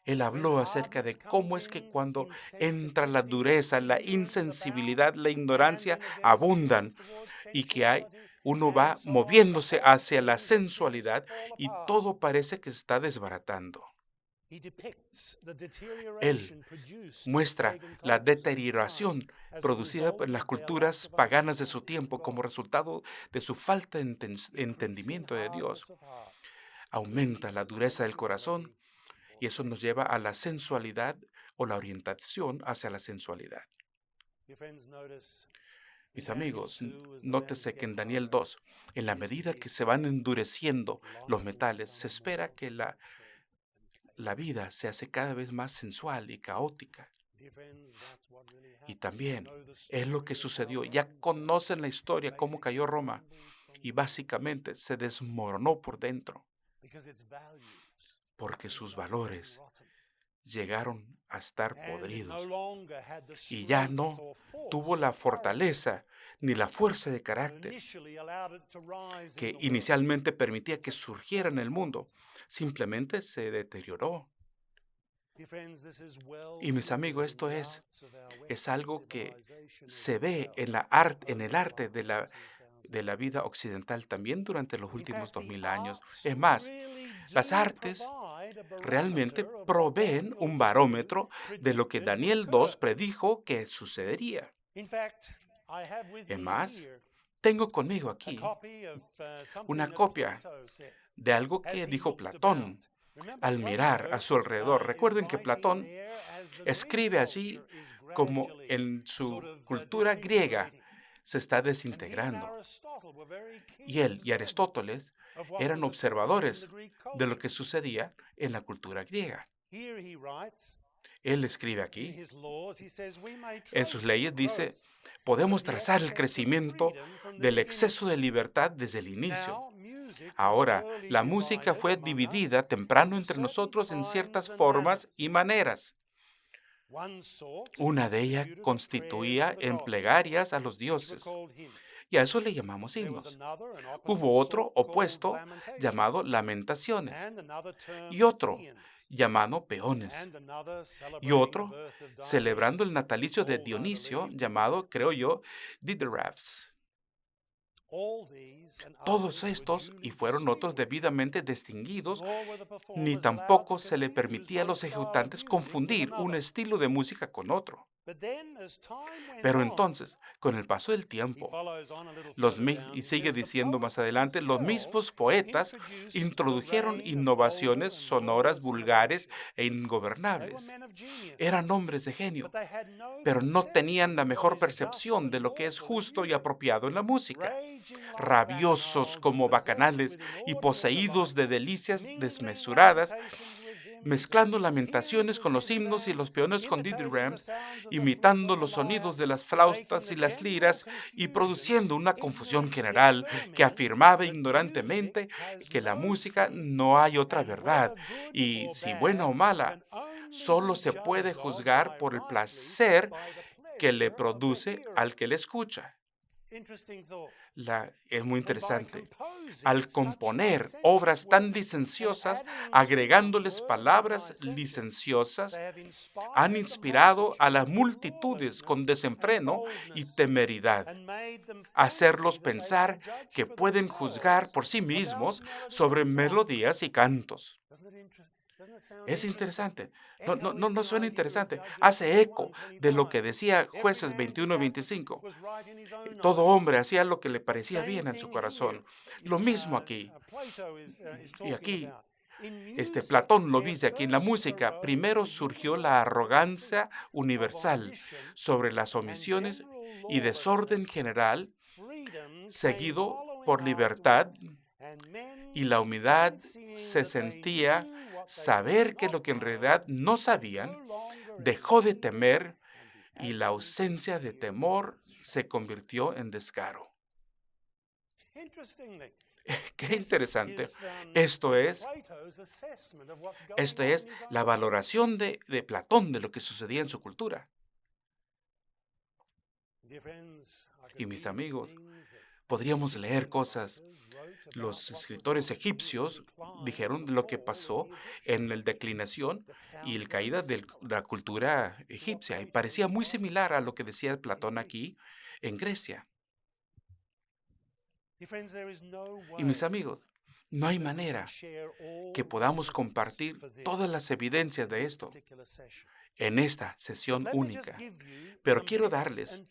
Él habló acerca de cómo es que cuando entra la dureza, la insensibilidad, la ignorancia, abundan, y que hay uno va moviéndose hacia la sensualidad y todo parece que se está desbaratando. Él muestra la deterioración producida por las culturas paganas de su tiempo como resultado de su falta de entendimiento de Dios. Aumenta la dureza del corazón y eso nos lleva a la sensualidad o la orientación hacia la sensualidad. Mis amigos, nótese que en Daniel 2, en la medida que se van endureciendo los metales, se espera que la vida se hace cada vez más sensual y caótica. Y también es lo que sucedió. Ya conocen la historia, cómo cayó Roma y básicamente se desmoronó por dentro porque sus valores llegaron a estar podridos y ya no tuvo la fortaleza ni la fuerza de carácter que inicialmente permitía que surgiera en el mundo. Simplemente se deterioró. Y mis amigos, esto es algo que se ve en el arte de la vida occidental también durante los últimos 2000 años. Es más, las artes realmente proveen un barómetro de lo que Daniel 2 predijo que sucedería. Es más, tengo conmigo aquí una copia de algo que dijo Platón al mirar a su alrededor. Recuerden que Platón escribe allí como en su cultura griega se está desintegrando. Y él y Aristóteles eran observadores de lo que sucedía en la cultura griega. Él escribe aquí, en sus leyes dice, podemos trazar el crecimiento del exceso de libertad desde el inicio. Ahora, la música fue dividida temprano entre nosotros en ciertas formas y maneras. Una de ellas constituía en plegarias a los dioses, y a eso le llamamos himnos. Hubo otro opuesto llamado lamentaciones, y otro llamado peones, y otro celebrando el natalicio de Dionisio llamado, creo yo, diderafs. Todos estos, y fueron otros debidamente distinguidos, ni tampoco se le permitía a los ejecutantes confundir un estilo de música con otro. Pero entonces, con el paso del tiempo, y sigue diciendo más adelante, los mismos poetas introdujeron innovaciones sonoras vulgares e ingobernables. Eran hombres de genio, pero no tenían la mejor percepción de lo que es justo y apropiado en la música. Rabiosos como bacanales y poseídos de delicias desmesuradas, mezclando lamentaciones con los himnos y los peones con dithyrambs, imitando los sonidos de las flautas y las liras y produciendo una confusión general que afirmaba ignorantemente que la música no hay otra verdad y, si buena o mala, solo se puede juzgar por el placer que le produce al que le escucha. Es muy interesante. Al componer obras tan licenciosas, agregándoles palabras licenciosas, han inspirado a las multitudes con desenfreno y temeridad, hacerlos pensar que pueden juzgar por sí mismos sobre melodías y cantos. Es interesante. No suena interesante. Hace eco de lo que decía Jueces 21-25. Todo hombre hacía lo que le parecía bien en su corazón. Lo mismo aquí. Y aquí, Platón lo dice aquí en la música. Primero surgió la arrogancia universal sobre las omisiones y desorden general, seguido por libertad, y la humildad se sentía saber que lo que en realidad no sabían, dejó de temer y la ausencia de temor se convirtió en descaro. Qué interesante. Esto es la valoración de Platón de lo que sucedía en su cultura. Y mis amigos, podríamos leer cosas. Los escritores egipcios dijeron lo que pasó en la declinación y la caída de la cultura egipcia, y parecía muy similar a lo que decía Platón aquí en Grecia. Y mis amigos, no hay manera que podamos compartir todas las evidencias de esto en esta sesión única. Pero quiero darles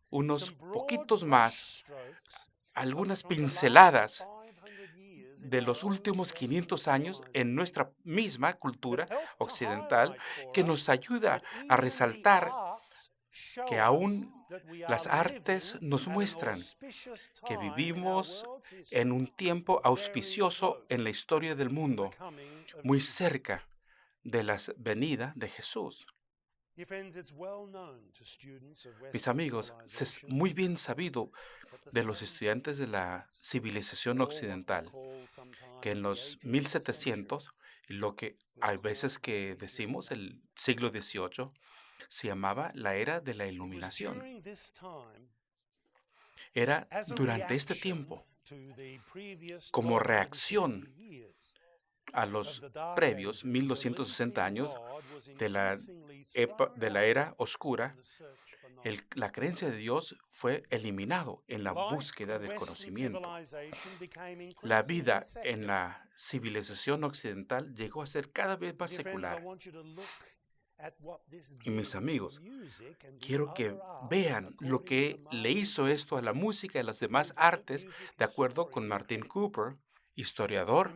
unos poquitos más, algunas pinceladas de los últimos 500 años en nuestra misma cultura occidental que nos ayuda a resaltar que aún las artes nos muestran que vivimos en un tiempo auspicioso en la historia del mundo, muy cerca de la venida de Jesús. Mis amigos, es muy bien sabido de los estudiantes de la civilización occidental que en los 1700, lo que hay veces que decimos el siglo XVIII, se llamaba la era de la Iluminación. Era durante este tiempo, como reacción a los previos 1260 años de la era oscura, la creencia de Dios fue eliminado en la búsqueda del conocimiento. La vida en la civilización occidental llegó a ser cada vez más secular. Y mis amigos, quiero que vean lo que le hizo esto a la música y a las demás artes, de acuerdo con Martin Cooper, historiador,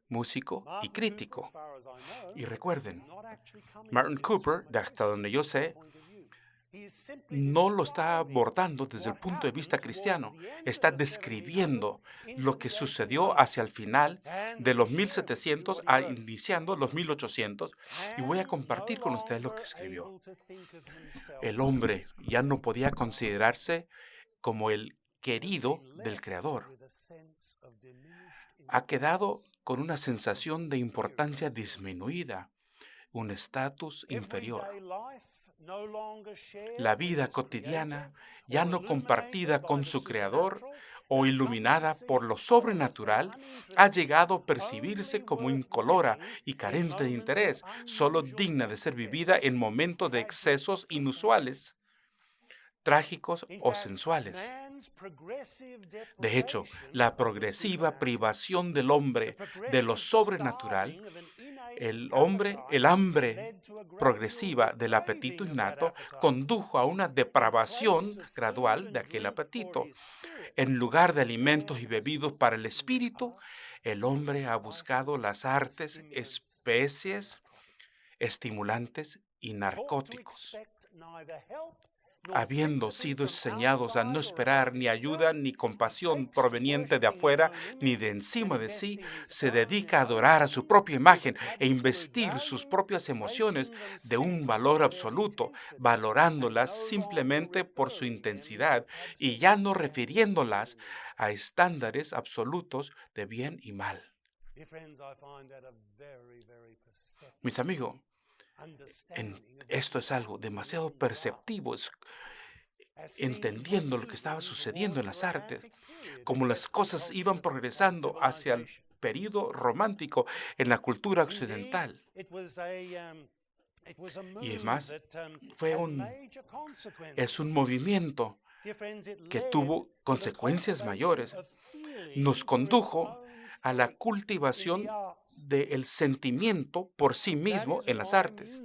músico y crítico. Y recuerden, Martin Cooper, de hasta donde yo sé, no lo está abordando desde el punto de vista cristiano. Está describiendo lo que sucedió hacia el final de los 1700 iniciando los 1800. Y voy a compartir con ustedes lo que escribió. El hombre ya no podía considerarse como el querido del Creador. Ha quedado con una sensación de importancia disminuida, un estatus inferior. La vida cotidiana, ya no compartida con su Creador o iluminada por lo sobrenatural, ha llegado a percibirse como incolora y carente de interés, solo digna de ser vivida en momentos de excesos inusuales, trágicos o sensuales. De hecho, la progresiva privación del hombre de lo sobrenatural, el hambre progresiva del apetito innato, condujo a una depravación gradual de aquel apetito. En lugar de alimentos y bebidos para el espíritu, el hombre ha buscado las artes, especies, estimulantes y narcóticos. Habiendo sido enseñados a no esperar ni ayuda ni compasión proveniente de afuera ni de encima de sí, se dedica a adorar a su propia imagen e investir sus propias emociones de un valor absoluto, valorándolas simplemente por su intensidad y ya no refiriéndolas a estándares absolutos de bien y mal. Mis amigos, esto es algo demasiado perceptivo, entendiendo lo que estaba sucediendo en las artes, como las cosas iban progresando hacia el período romántico en la cultura occidental. Y es más, es un movimiento que tuvo consecuencias mayores. Nos condujo a la cultivación del sentimiento por sí mismo en las artes.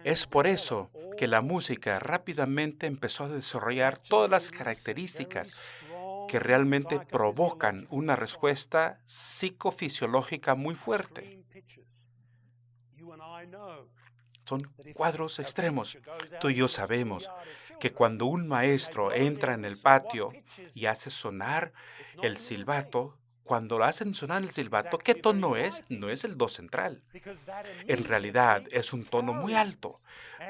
Es por eso que la música rápidamente empezó a desarrollar todas las características que realmente provocan una respuesta psicofisiológica muy fuerte. Son cuadros extremos. Tú y yo sabemos que cuando un maestro entra en el patio y hace sonar el silbato, cuando lo hacen sonar el silbato, ¿qué tono es? No es el do central. En realidad es un tono muy alto,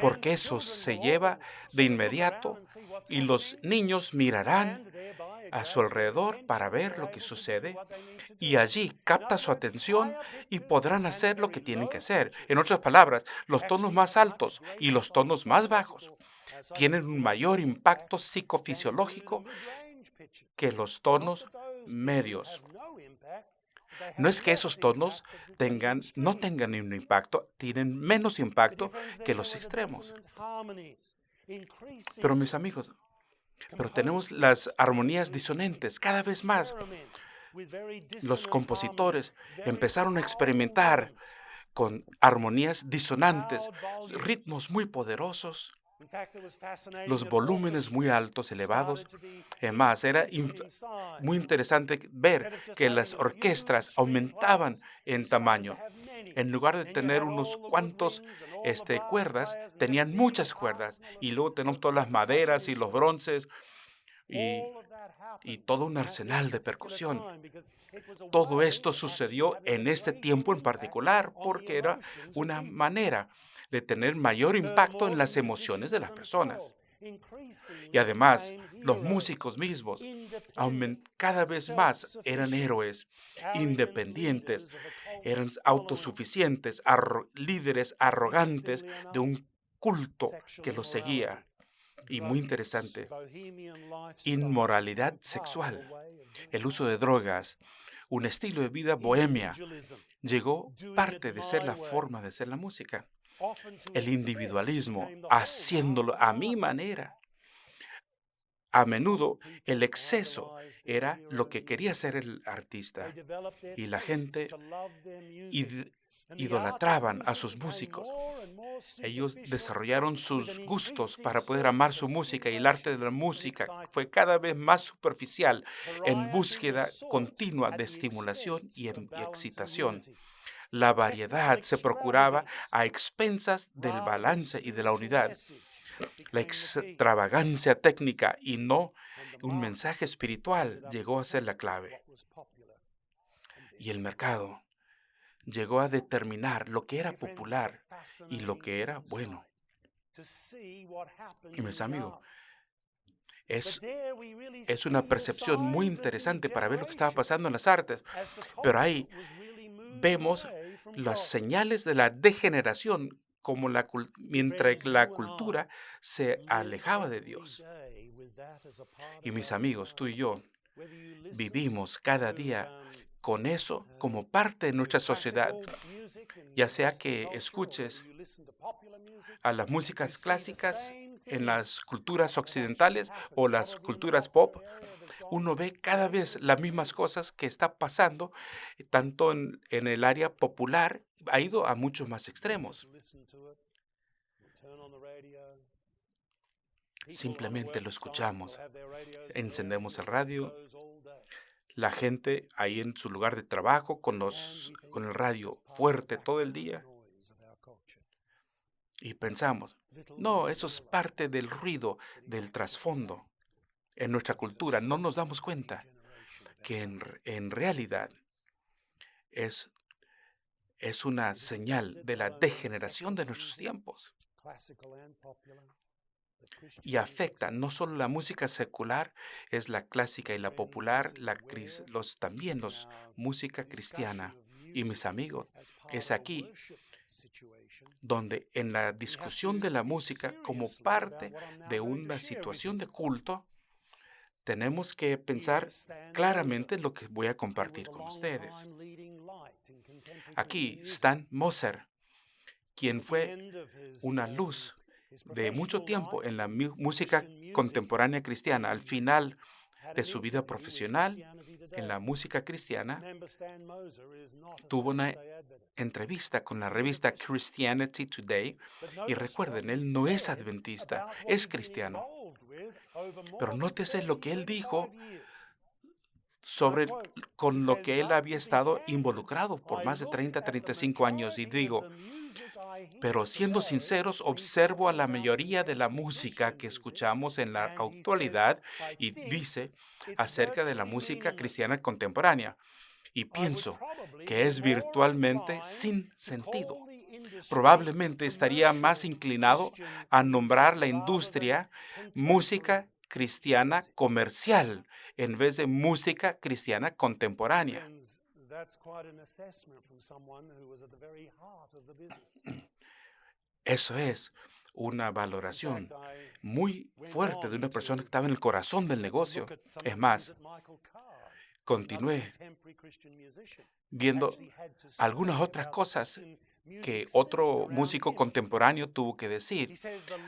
porque eso se lleva de inmediato y los niños mirarán a su alrededor para ver lo que sucede y allí capta su atención y podrán hacer lo que tienen que hacer. En otras palabras, los tonos más altos y los tonos más bajos tienen un mayor impacto psicofisiológico que los tonos medios. No es que esos tonos no tengan ningún impacto, tienen menos impacto que los extremos. Pero mis amigos, Pero tenemos las armonías disonantes cada vez más. Los compositores empezaron a experimentar con armonías disonantes, ritmos muy poderosos, los volúmenes muy altos, elevados. Además, era muy interesante ver que las orquestas aumentaban en tamaño. En lugar de tener unos cuantos cuerdas, tenían muchas cuerdas. Y luego tenemos todas las maderas y los bronces y, y todo un arsenal de percusión. Todo esto sucedió en este tiempo en particular porque era una manera de tener mayor impacto en las emociones de las personas. Y además, los músicos mismos cada vez más eran héroes, independientes, eran autosuficientes, líderes arrogantes de un culto que los seguía. Y muy interesante, inmoralidad sexual, el uso de drogas, un estilo de vida bohemia, llegó parte de ser la forma de ser la música. El individualismo, haciéndolo a mi manera. A menudo el exceso era lo que quería ser el artista y la gente idolatraban a sus músicos. Ellos desarrollaron sus gustos para poder amar su música y el arte de la música fue cada vez más superficial en búsqueda continua de estimulación y excitación. La variedad se procuraba a expensas del balance y de la unidad. La extravagancia técnica y no un mensaje espiritual llegó a ser la clave. Y el mercado llegó a determinar lo que era popular y lo que era bueno. Y mis amigos, es una percepción muy interesante para ver lo que estaba pasando en las artes, pero ahí vemos las señales de la degeneración como mientras la cultura se alejaba de Dios. Y mis amigos, tú y yo vivimos cada día con eso como parte de nuestra sociedad, ya sea que escuches a las músicas clásicas en las culturas occidentales o las culturas pop, uno ve cada vez las mismas cosas que está pasando, tanto en el área popular, ha ido a muchos más extremos. Simplemente lo escuchamos, encendemos el radio, la gente ahí en su lugar de trabajo con el radio fuerte todo el día y pensamos, no, eso es parte del ruido, del trasfondo. En nuestra cultura no nos damos cuenta que en realidad es una señal de la degeneración de nuestros tiempos y afecta no solo la música secular, es la clásica y la popular, también los música cristiana. Y mis amigos, es aquí donde en la discusión de la música como parte de una situación de culto, tenemos que pensar claramente en lo que voy a compartir con ustedes. Aquí Stan Moser, quien fue una luz de mucho tiempo en la música contemporánea cristiana. Al final de su vida profesional en la música cristiana, tuvo una entrevista con la revista Christianity Today y recuerden, él no es adventista, es cristiano. Pero nótese lo que él dijo con lo que él había estado involucrado por más de 35 años y digo, pero siendo sinceros, observo a la mayoría de la música que escuchamos en la actualidad y dice acerca de la música cristiana contemporánea y pienso que es virtualmente sin sentido. Probablemente estaría más inclinado a nombrar la industria música cristiana comercial en vez de música cristiana contemporánea. Eso es una valoración muy fuerte de una persona que estaba en el corazón del negocio. Es más, continué viendo algunas otras cosas que otro músico contemporáneo tuvo que decir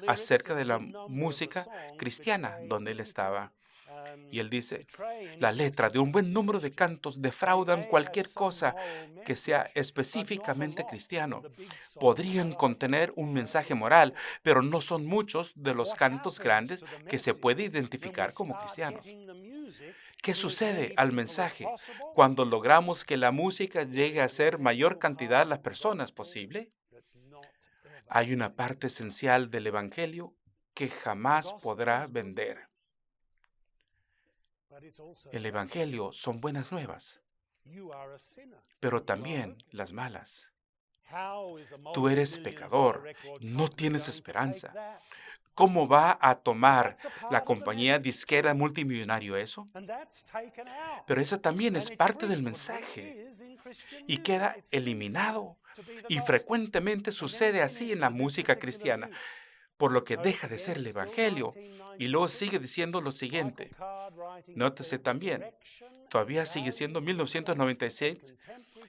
acerca de la música cristiana donde él estaba. Y él dice, la letra de un buen número de cantos defraudan cualquier cosa que sea específicamente cristiano. Podrían contener un mensaje moral, pero no son muchos de los cantos grandes que se puede identificar como cristianos. ¿Qué sucede al mensaje cuando logramos que la música llegue a ser mayor cantidad de las personas posible? Hay una parte esencial del Evangelio que jamás podrá vender. El Evangelio son buenas nuevas, pero también las malas. Tú eres pecador, no tienes esperanza. ¿Cómo va a tomar la compañía disquera multimillonario eso? Pero eso también es parte del mensaje y queda eliminado. Y frecuentemente sucede así en la música cristiana, por lo que deja de ser el Evangelio. Y luego sigue diciendo lo siguiente. Nótese también, todavía sigue siendo 1996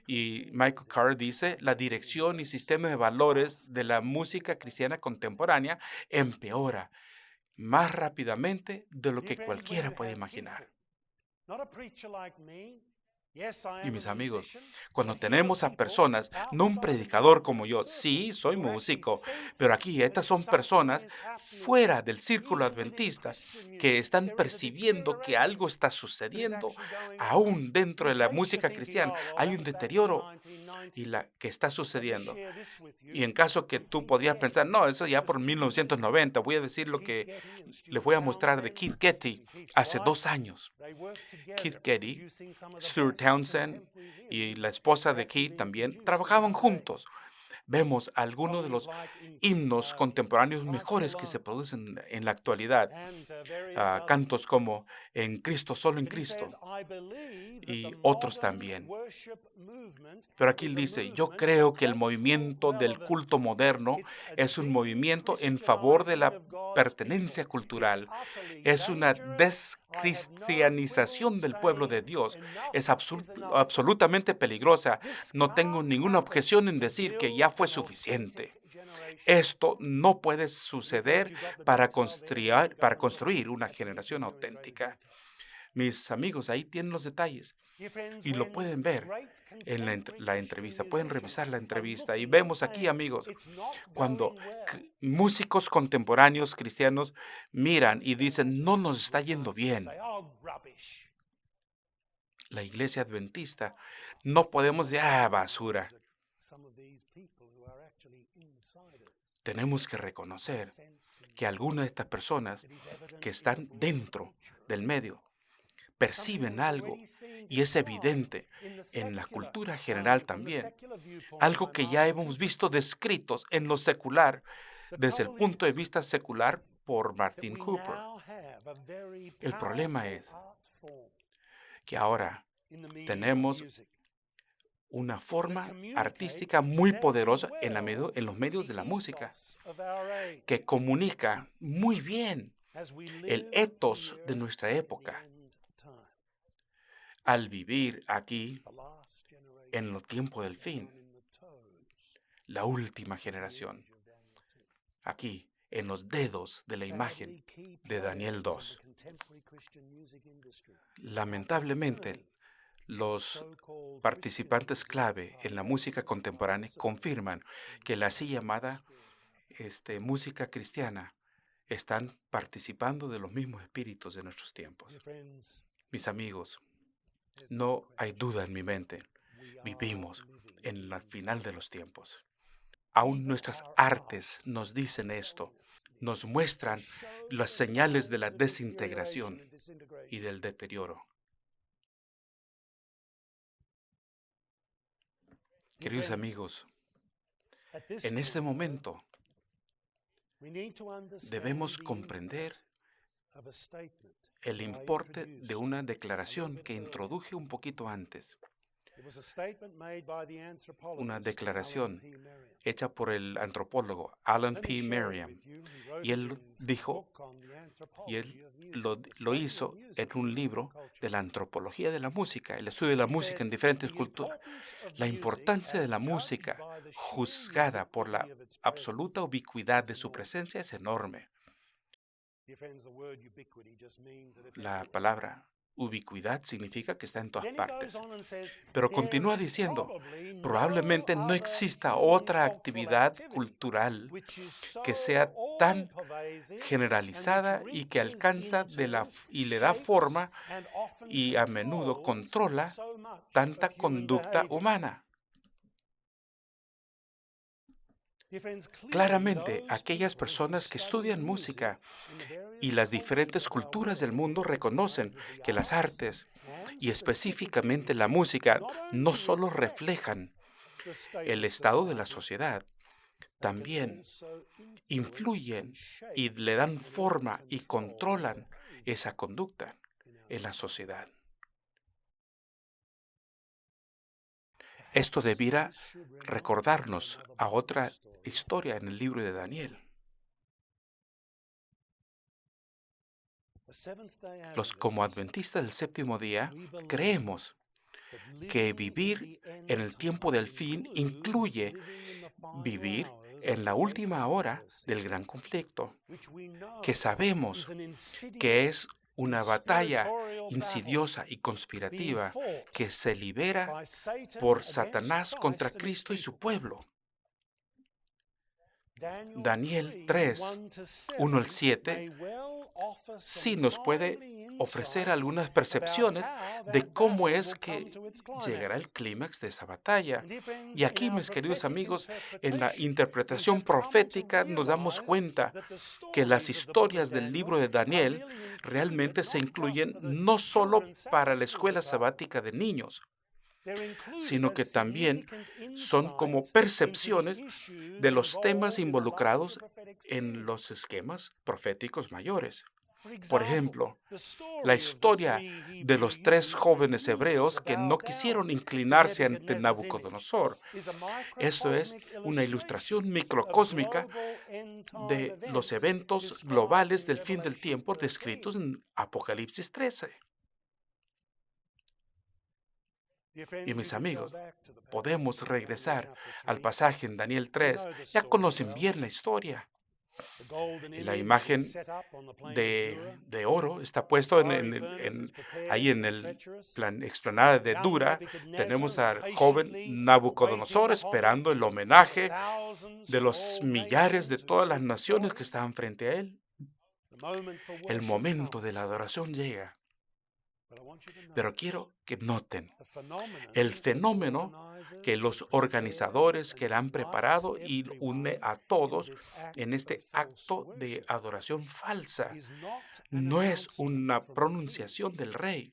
y Michael Card dice, la dirección y sistema de valores de la música cristiana contemporánea empeora más rápidamente de lo que cualquiera puede imaginar. Y mis amigos, cuando tenemos a personas, no un predicador como yo, sí, soy músico, pero aquí estas son personas fuera del círculo adventista que están percibiendo que algo está sucediendo aún dentro de la música cristiana. Hay un deterioro y la que está sucediendo. Y en caso que tú podrías pensar, no, eso ya por 1990, voy a decir lo que les voy a mostrar de Keith Getty hace 2 años. Keith Getty, Stuart Townsend y la esposa de Keith también trabajaban juntos. Vemos algunos de los himnos contemporáneos mejores que se producen en la actualidad. Cantos como En Cristo, solo en Cristo y otros también. Pero aquí él dice, yo creo que el movimiento del culto moderno es un movimiento en favor de la pertenencia cultural. Es una descristianización del pueblo de Dios. Es absolutamente peligrosa. No tengo ninguna objeción en decir que ya fue suficiente. Esto no puede suceder para construir una generación auténtica. Mis amigos, ahí tienen los detalles y lo pueden ver en la entrevista. Pueden revisar la entrevista y vemos aquí, amigos, cuando músicos contemporáneos cristianos miran y dicen, no nos está yendo bien. La iglesia adventista, no podemos decir, basura. Tenemos que reconocer que algunas de estas personas que están dentro del medio perciben algo y es evidente en la cultura general también, algo que ya hemos visto descritos en lo secular, desde el punto de vista secular por Martin Cooper. El problema es que ahora tenemos una forma artística muy poderosa en los medios de la música, que comunica muy bien el ethos de nuestra época. Al vivir aquí en los tiempos del fin, la última generación, aquí en los dedos de la imagen de Daniel 2. Lamentablemente, los participantes clave en la música contemporánea confirman que la así llamada música cristiana están participando de los mismos espíritus de nuestros tiempos. Mis amigos, no hay duda en mi mente, vivimos en la final de los tiempos. Aún nuestras artes nos dicen esto, nos muestran las señales de la desintegración y del deterioro. Queridos amigos, en este momento debemos comprender el importe de una declaración que introduje un poquito antes. Una declaración hecha por el antropólogo Alan P. Merriam. Y él dijo, y él lo hizo en un libro de la antropología de la música, el estudio de la música en diferentes culturas. La importancia de la música juzgada por la absoluta ubicuidad de su presencia es enorme. La palabra ubicuidad significa que está en todas partes. Pero continúa diciendo, probablemente no exista otra actividad cultural que sea tan generalizada y que alcanza y le da forma y a menudo controla tanta conducta humana. Claramente, aquellas personas que estudian música y las diferentes culturas del mundo reconocen que las artes, y específicamente la música, no solo reflejan el estado de la sociedad, también influyen y le dan forma y controlan esa conducta en la sociedad. Esto debiera recordarnos a otra historia en el libro de Daniel. Como adventistas del séptimo día, creemos que vivir en el tiempo del fin incluye vivir en la última hora del gran conflicto, que sabemos que es una batalla insidiosa y conspirativa que se libera por Satanás contra Cristo y su pueblo. Daniel 3, 1 al 7, sí nos puede ofrecer algunas percepciones de cómo es que llegará el clímax de esa batalla. Y aquí, mis queridos amigos, en la interpretación profética nos damos cuenta que las historias del libro de Daniel realmente se incluyen no solo para la escuela sabática de niños, sino que también son como percepciones de los temas involucrados en los esquemas proféticos mayores. Por ejemplo, la historia de los 3 jóvenes hebreos que no quisieron inclinarse ante Nabucodonosor. Esto es una ilustración microcósmica de los eventos globales del fin del tiempo descritos en Apocalipsis 13. Y mis amigos, podemos regresar al pasaje en Daniel 3. Ya conocen bien la historia. La imagen de oro está puesto ahí en el explanada de Dura. Tenemos al joven Nabucodonosor esperando el homenaje de los millares de todas las naciones que estaban frente a él. El momento de la adoración llega. Pero quiero que noten el fenómeno que los organizadores que la han preparado y une a todos en este acto de adoración falsa. No es una pronunciación del rey,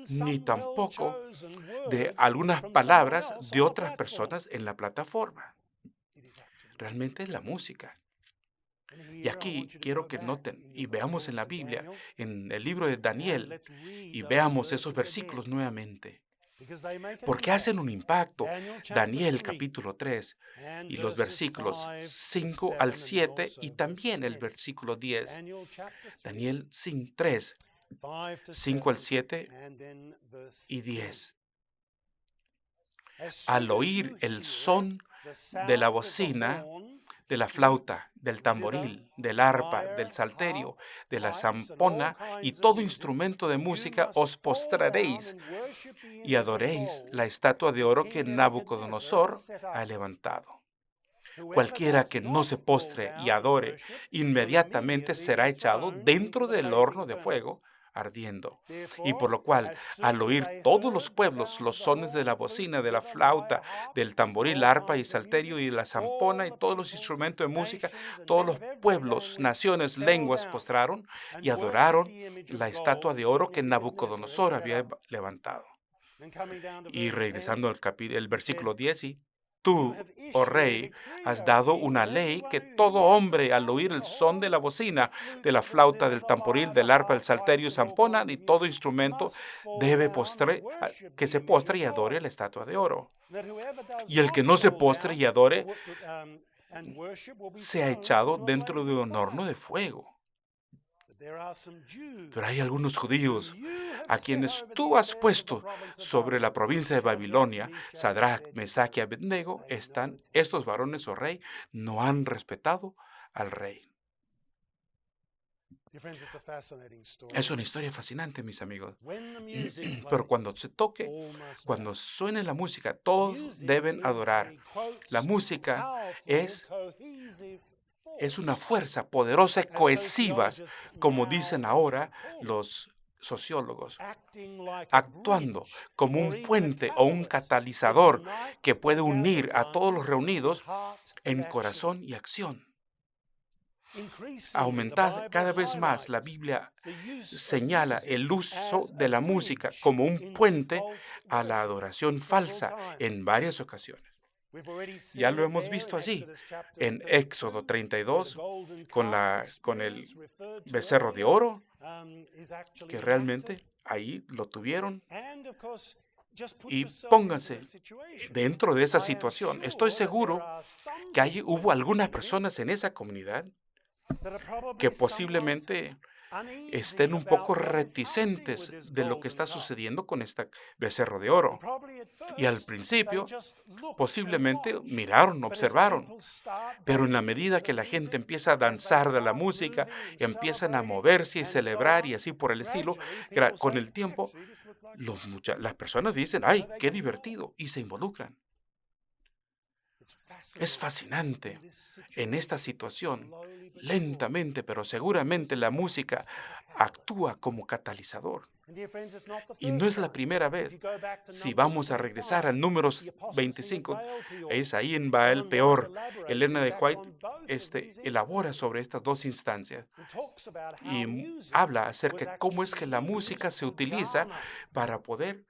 ni tampoco de algunas palabras de otras personas en la plataforma. Realmente es la música. Y aquí quiero que noten y veamos en la Biblia, en el libro de Daniel, y veamos esos versículos nuevamente, porque hacen un impacto. Daniel capítulo 3 y los versículos 5 al 7 y también el versículo 10. Daniel 3, 5 al 7 y 10. Al oír el son de la bocina, de la flauta, del tamboril, del arpa, del salterio, de la zampona y todo instrumento de música, os postraréis y adoréis la estatua de oro que Nabucodonosor ha levantado. Cualquiera que no se postre y adore, inmediatamente será echado dentro del horno de fuego ardiendo. Y por lo cual, al oír todos los pueblos los sones de la bocina, de la flauta, del tamboril, arpa y salterio y la zampona y todos los instrumentos de música, todos los pueblos, naciones, lenguas postraron y adoraron la estatua de oro que Nabucodonosor había levantado. Y regresando al versículo 10, y tú, oh rey, has dado una ley que todo hombre al oír el son de la bocina, de la flauta, del tamboril, del arpa, del salterio, zampona y todo instrumento debe que se postre y adore la estatua de oro. Y el que no se postre y adore sea echado dentro de un horno de fuego. Pero hay algunos judíos a quienes tú has puesto sobre la provincia de Babilonia, Sadrach, Mesach y Abednego, estos varones, oh rey, no han respetado al rey. Es una historia fascinante, mis amigos. Pero cuando se toque, cuando suene la música, todos deben adorar. La música es una fuerza poderosa y cohesiva, como dicen ahora los sociólogos, actuando como un puente o un catalizador que puede unir a todos los reunidos en corazón y acción. Aumentar cada vez más, la Biblia señala el uso de la música como un puente a la adoración falsa en varias ocasiones. Ya lo hemos visto allí en Éxodo 32 con el becerro de oro, que realmente ahí lo tuvieron. Y pónganse dentro de esa situación. Estoy seguro que hubo algunas personas en esa comunidad que posiblemente estén un poco reticentes de lo que está sucediendo con este becerro de oro. Y al principio, posiblemente miraron, observaron, pero en la medida que la gente empieza a danzar de la música, empiezan a moverse y celebrar y así por el estilo, con el tiempo, las personas dicen, ¡ay, qué divertido! Y se involucran. Es fascinante. En esta situación, lentamente pero seguramente la música actúa como catalizador. Y no es la primera vez. Si vamos a regresar al Números 25, es ahí en Baal Peor. Elena de White elabora sobre estas dos instancias y habla acerca de cómo es que la música se utiliza para poder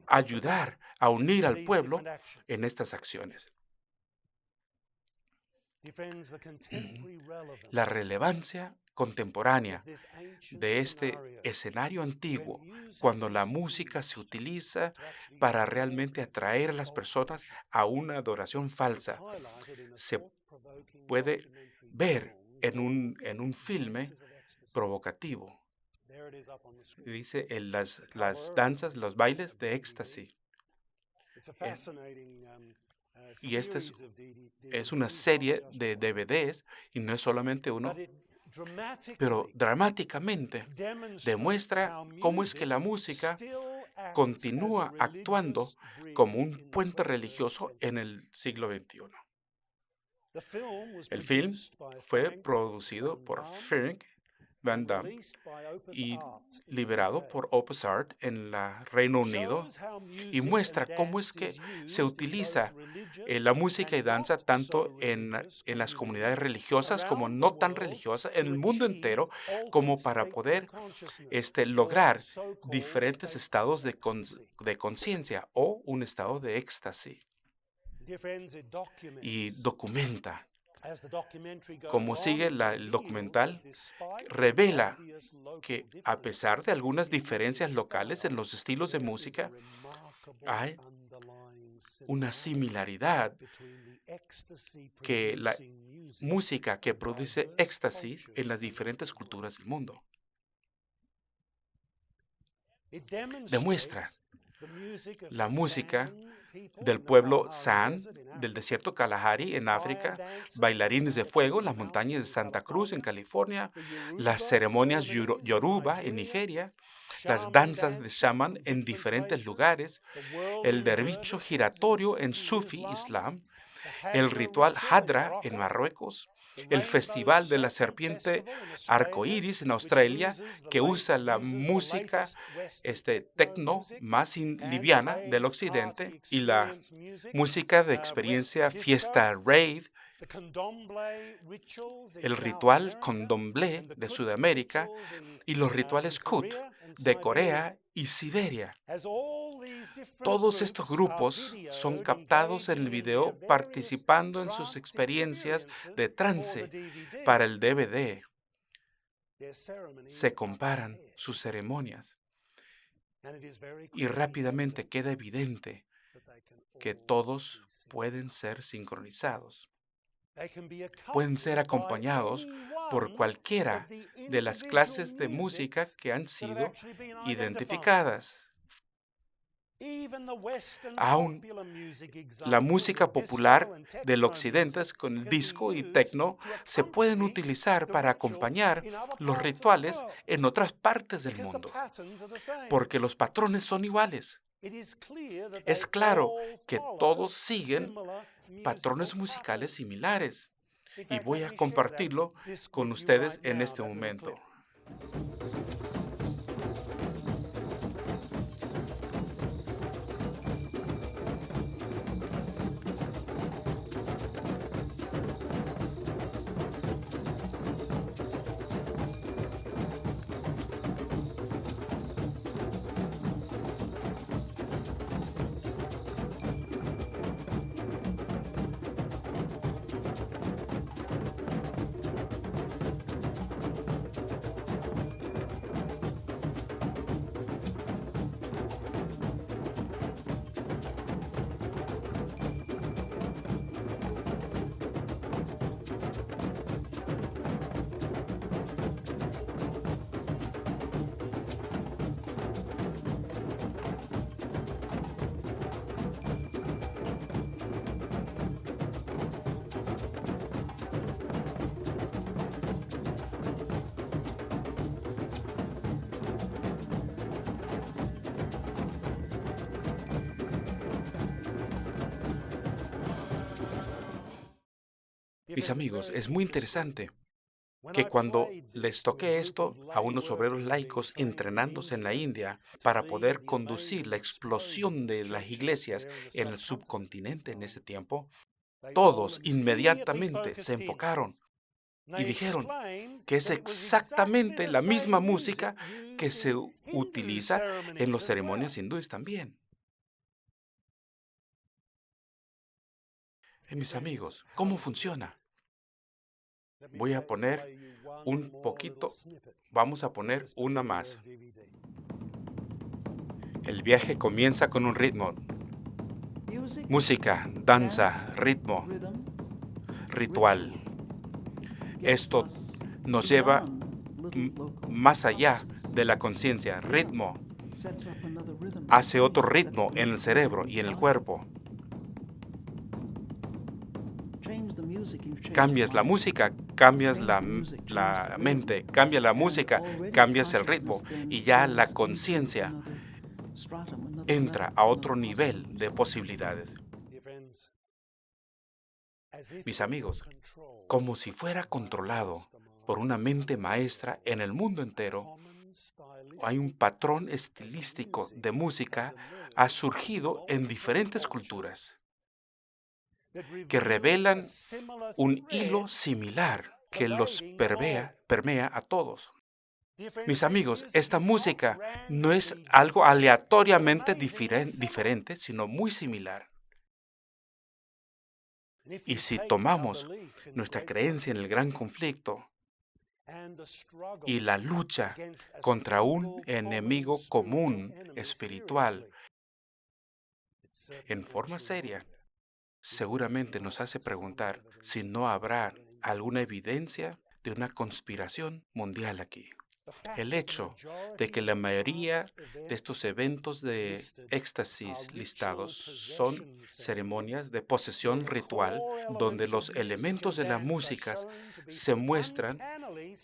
ayudar a unir al pueblo en estas acciones. La relevancia contemporánea de este escenario antiguo, cuando la música se utiliza para realmente atraer a las personas a una adoración falsa, se puede ver en un filme provocativo. Dice las danzas, los bailes de éxtasis. Y esta es una serie de DVDs y no es solamente uno, pero dramáticamente demuestra cómo es que la música continúa actuando como un puente religioso en el siglo XXI. El film fue producido por Frank Van Damme y liberado por Opus Art en el Reino Unido, y muestra cómo es que se utiliza la música y danza tanto en las comunidades religiosas como no tan religiosas, en el mundo entero, como para poder lograr diferentes estados de conciencia o un estado de éxtasis. Y documenta. Como sigue el documental, revela que a pesar de algunas diferencias locales en los estilos de música, hay una similaridad, que la música que produce éxtasis en las diferentes culturas del mundo. Demuestra la música del pueblo San, del desierto Kalahari en África, bailarines de fuego en las montañas de Santa Cruz en California, las ceremonias Yoruba en Nigeria, las danzas de shaman en diferentes lugares, el dervicho giratorio en Sufi Islam, el ritual Hadra en Marruecos, el Festival de la Serpiente Arcoíris en Australia, que usa la música tecno más liviana del occidente, y la música de experiencia fiesta rave, el ritual Candomblé de Sudamérica y los rituales Kut de Corea y Siberia. Todos estos grupos son captados en el video participando en sus experiencias de trance para el DVD. Se comparan sus ceremonias y rápidamente queda evidente que todos pueden ser sincronizados. Pueden ser acompañados por cualquiera de las clases de música que han sido identificadas. Aún la música popular del occidente con el disco y tecno se pueden utilizar para acompañar los rituales en otras partes del mundo, porque los patrones son iguales. Es claro que todos siguen patrones musicales similares y voy a compartirlo con ustedes en este momento. Mis amigos, es muy interesante que cuando les toqué esto a unos obreros laicos entrenándose en la India para poder conducir la explosión de las iglesias en el subcontinente en ese tiempo, todos inmediatamente se enfocaron y dijeron que es exactamente la misma música que se utiliza en las ceremonias hindúes también. Mis amigos, ¿cómo funciona? Voy a poner un poquito, vamos a poner una más. El viaje comienza con un ritmo. Música, danza, ritmo, ritual. Esto nos lleva más allá de la conciencia. Ritmo hace otro ritmo en el cerebro y en el cuerpo. Cambias la música, cambias la mente, cambias la música, cambias el ritmo y ya la conciencia entra a otro nivel de posibilidades. Mis amigos, como si fuera controlado por una mente maestra en el mundo entero, hay un patrón estilístico de música ha surgido en diferentes culturas que revelan un hilo similar que los permea a todos. Mis amigos, esta música no es algo aleatoriamente diferente, sino muy similar. Y si tomamos nuestra creencia en el gran conflicto y la lucha contra un enemigo común espiritual en forma seria, seguramente nos hace preguntar si no habrá alguna evidencia de una conspiración mundial aquí. El hecho de que la mayoría de estos eventos de éxtasis listados son ceremonias de posesión ritual donde los elementos de la música se muestran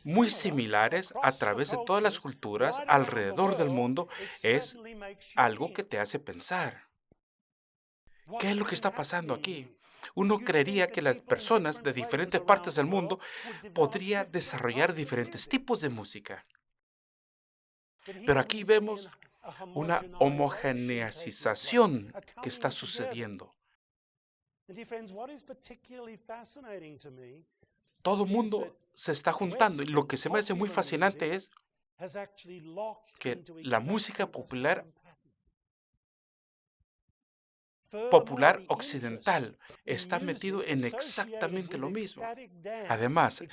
muy similares a través de todas las culturas alrededor del mundo es algo que te hace pensar. ¿Qué es lo que está pasando aquí? Uno creería que las personas de diferentes partes del mundo podrían desarrollar diferentes tipos de música. Pero aquí vemos una homogeneización que está sucediendo. Todo el mundo se está juntando y lo que se me hace muy fascinante es que la música popular occidental está metido en exactamente lo mismo. Además,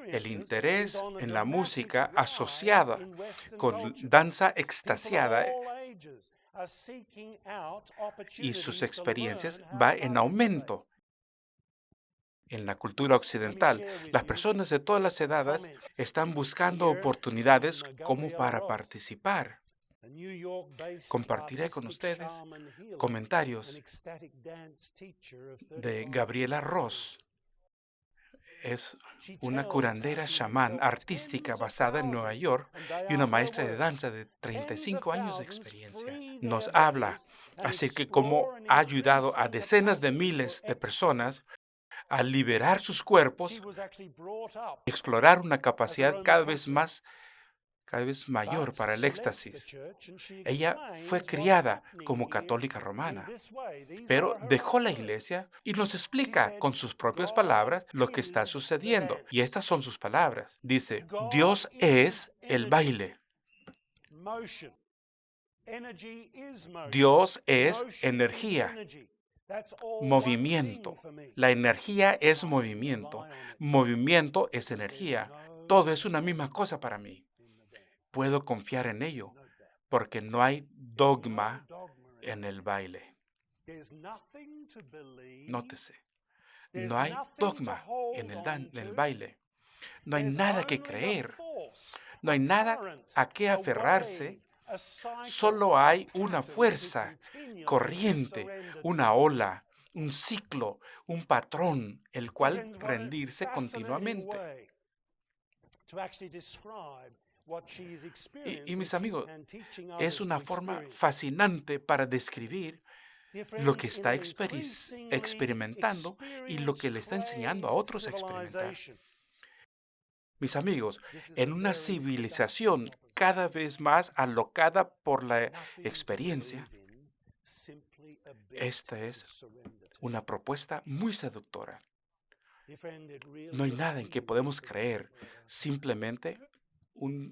el interés en la música asociada con danza extasiada y sus experiencias va en aumento. En la cultura occidental, las personas de todas las edades están buscando oportunidades como para participar. Compartiré con ustedes comentarios de Gabriela Ross. Es una curandera chamán artística basada en Nueva York y una maestra de danza de 35 años de experiencia. Nos habla así que cómo ha ayudado a decenas de miles de personas a liberar sus cuerpos y explorar una capacidad cada vez mayor para el éxtasis. Ella fue criada como católica romana, pero dejó la iglesia y nos explica con sus propias palabras lo que está sucediendo. Y estas son sus palabras. Dice, Dios es el baile. Dios es energía, movimiento. La energía es movimiento. Movimiento es energía. Todo es una misma cosa para mí. Puedo confiar en ello porque no hay dogma en el baile. Nótese, no hay dogma en el baile. No hay nada que creer. No hay nada a qué aferrarse. Solo hay una fuerza corriente, una ola, un ciclo, un patrón, el cual rendirse continuamente. Y mis amigos, es una forma fascinante para describir lo que está experimentando y lo que le está enseñando a otros a experimentar. Mis amigos, en una civilización cada vez más alocada por la experiencia, esta es una propuesta muy seductora. No hay nada en que podemos creer, simplemente un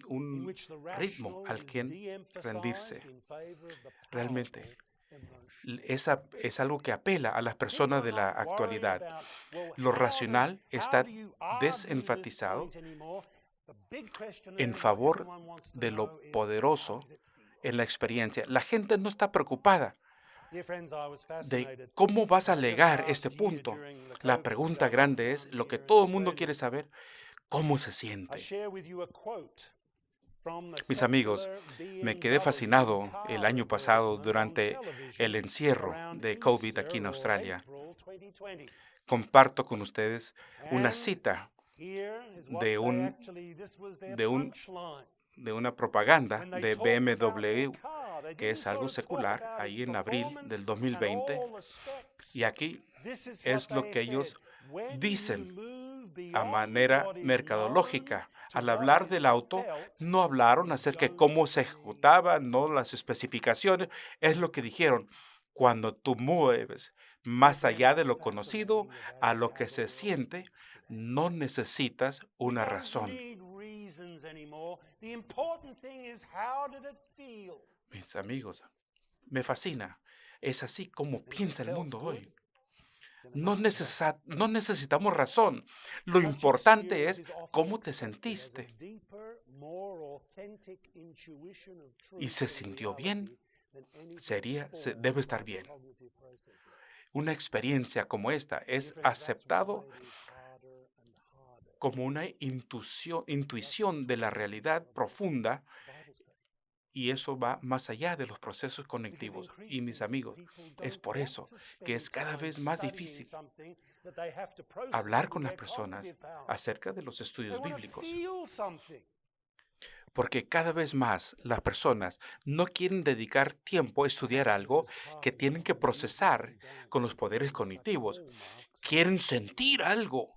ritmo al que rendirse. Realmente es algo que apela a las personas de la actualidad. Lo racional está desenfatizado en favor de lo poderoso en la experiencia. La gente no está preocupada de cómo vas a alegar este punto. La pregunta grande es lo que todo el mundo quiere saber, ¿cómo se siente? Mis amigos, me quedé fascinado el año pasado durante el encierro de COVID aquí en Australia. Comparto con ustedes una cita de un, de un, de una propaganda de BMW, que es algo secular, ahí en abril del 2020. Y aquí es lo que ellos dicen a manera mercadológica. Al hablar del auto, no hablaron acerca de cómo se ejecutaba, no las especificaciones. Es lo que dijeron. Cuando tú mueves más allá de lo conocido a lo que se siente, no necesitas una razón. Mis amigos, me fascina. Es así como piensa el mundo hoy. No necesitamos razón. Lo importante es cómo te sentiste. Y se sintió bien, debe estar bien. Una experiencia como esta es aceptado como una intuición de la realidad profunda, y eso va más allá de los procesos cognitivos. Y mis amigos, es por eso que es cada vez más difícil hablar con las personas acerca de los estudios bíblicos. Porque cada vez más las personas no quieren dedicar tiempo a estudiar algo que tienen que procesar con los poderes cognitivos. Quieren sentir algo.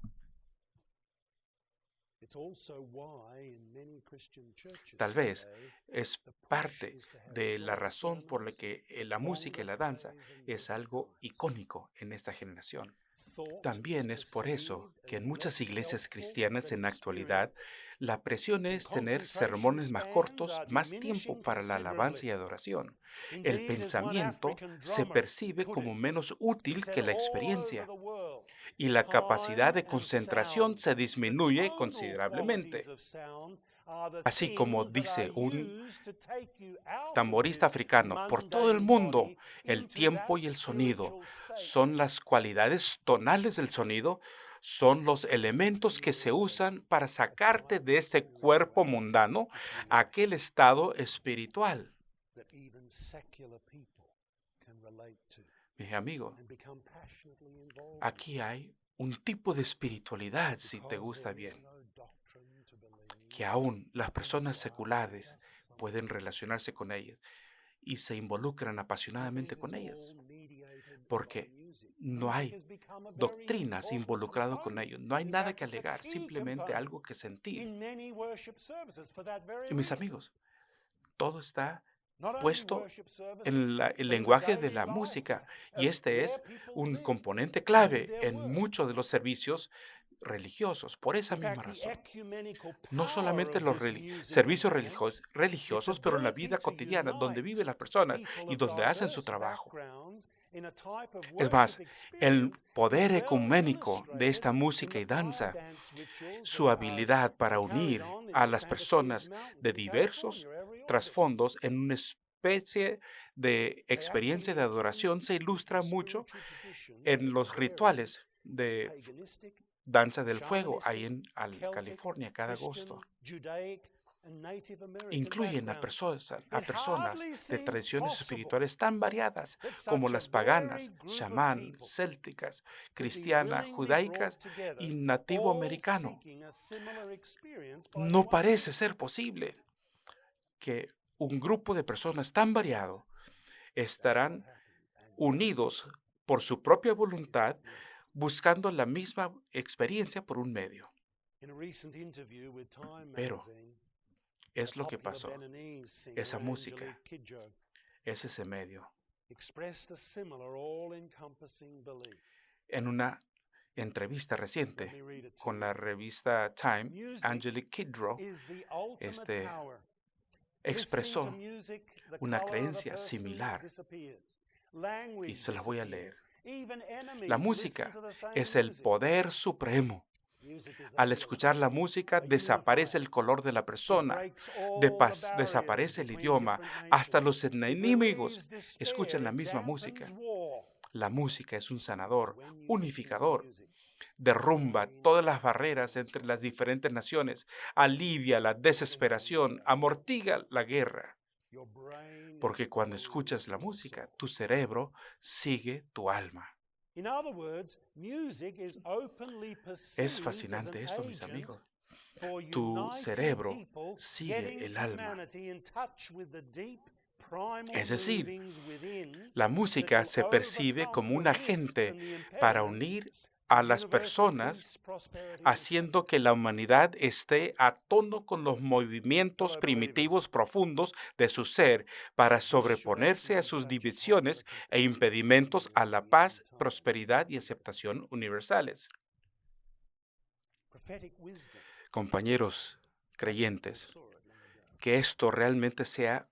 Tal vez es parte de la razón por la que la música y la danza es algo icónico en esta generación. También es por eso que en muchas iglesias cristianas en la actualidad la presión es tener sermones más cortos, más tiempo para la alabanza y adoración. El pensamiento se percibe como menos útil que la experiencia y la capacidad de concentración se disminuye considerablemente. Así como dice un tamborista africano, por todo el mundo, el tiempo y el sonido son las cualidades tonales del sonido, son los elementos que se usan para sacarte de este cuerpo mundano a aquel estado espiritual. Mis amigos, aquí hay un tipo de espiritualidad, si te gusta bien, que aún las personas seculares pueden relacionarse con ellas y se involucran apasionadamente con ellas, porque no hay doctrinas involucradas con ellos, no hay nada que alegar, simplemente algo que sentir. Y mis amigos, todo está puesto en el lenguaje de la música, y este es un componente clave en muchos de los servicios religiosos. Por esa misma razón, no solamente los servicios religiosos, pero en la vida cotidiana, donde viven las personas y donde hacen su trabajo. Es más, el poder ecuménico de esta música y danza, su habilidad para unir a las personas de diversos trasfondos en una especie de experiencia de adoración, se ilustra mucho en los rituales de danza del fuego ahí en California cada agosto. Incluyen a personas de tradiciones espirituales tan variadas como las paganas, chamán, célticas, cristianas, judaicas y nativo americano. No parece ser posible que un grupo de personas tan variado estarán unidos por su propia voluntad, buscando la misma experiencia por un medio. Pero es lo que pasó. Esa música es ese medio. En una entrevista reciente con la revista Time, Angelique Kidro expresó una creencia similar y se la voy a leer. La música es el poder supremo. Al escuchar la música, desaparece el color de la persona, desaparece el idioma, hasta los enemigos escuchan la misma música. La música es un sanador, unificador, derrumba todas las barreras entre las diferentes naciones, alivia la desesperación, amortiga la guerra. Porque cuando escuchas la música, tu cerebro sigue tu alma. Es fascinante esto, mis amigos. Tu cerebro sigue el alma. Es decir, la música se percibe como un agente para unir a las personas, haciendo que la humanidad esté a tono con los movimientos primitivos profundos de su ser para sobreponerse a sus divisiones e impedimentos a la paz, prosperidad y aceptación universales. Compañeros creyentes, que esto realmente sea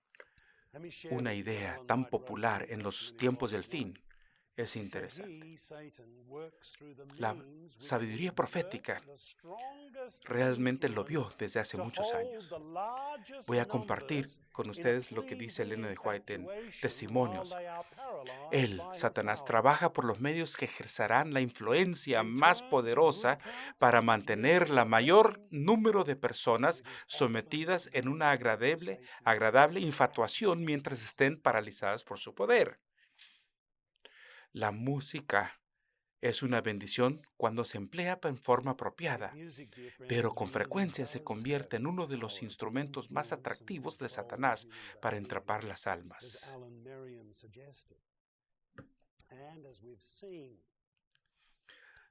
una idea tan popular en los tiempos del fin es interesante. La sabiduría profética realmente lo vio desde hace muchos años. Voy a compartir con ustedes lo que dice Elena de White en Testimonios. Él, Satanás, trabaja por los medios que ejercerán la influencia más poderosa para mantener la mayor número de personas sometidas en una agradable infatuación mientras estén paralizadas por su poder. La música es una bendición cuando se emplea en forma apropiada, pero con frecuencia se convierte en uno de los instrumentos más atractivos de Satanás para atrapar las almas.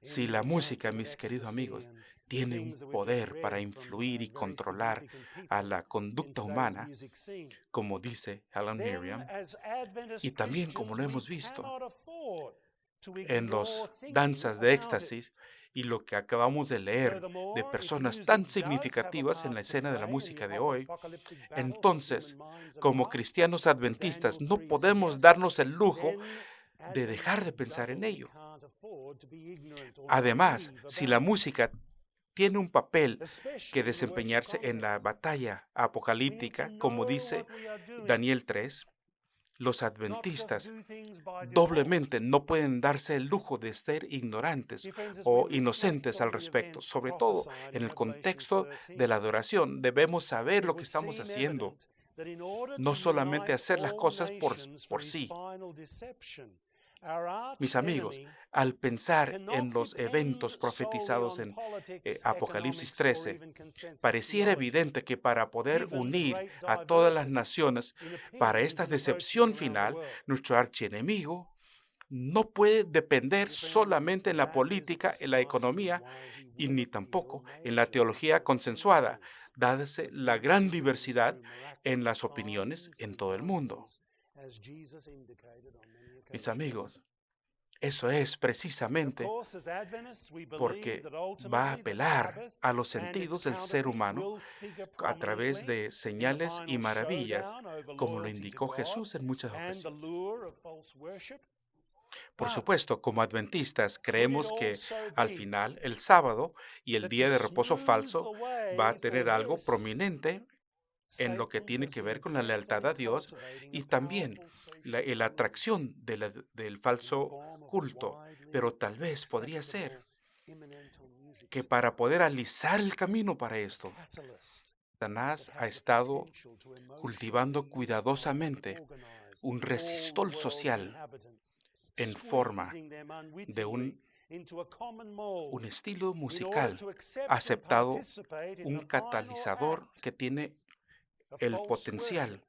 Si la música, mis queridos amigos, tiene un poder para influir y controlar a la conducta humana, como dice Helen Merriam, y también como lo hemos visto en los danzas de éxtasis y lo que acabamos de leer de personas tan significativas en la escena de la música de hoy, entonces, como cristianos adventistas, no podemos darnos el lujo de dejar de pensar en ello. Además, si la música tiene un papel que desempeñarse en la batalla apocalíptica, como dice Daniel 3, Los adventistas doblemente no pueden darse el lujo de ser ignorantes o inocentes al respecto. Sobre todo en el contexto de la adoración, debemos saber lo que estamos haciendo, no solamente hacer las cosas por sí. Mis amigos, al pensar en los eventos profetizados en Apocalipsis 13, pareciera evidente que para poder unir a todas las naciones para esta decepción final, nuestro archienemigo no puede depender solamente en la política, en la economía y ni tampoco en la teología consensuada, dada la gran diversidad en las opiniones en todo el mundo. Mis amigos, eso es precisamente porque va a apelar a los sentidos del ser humano a través de señales y maravillas, como lo indicó Jesús en muchas ocasiones. Por supuesto, como adventistas, creemos que al final, el sábado y el día de reposo falso va a tener algo prominente en lo que tiene que ver con la lealtad a Dios y también la atracción del falso culto. Pero tal vez podría ser que para poder alisar el camino para esto, Satanás ha estado cultivando cuidadosamente un resistor social en forma de un estilo musical aceptado, un catalizador que tiene el potencial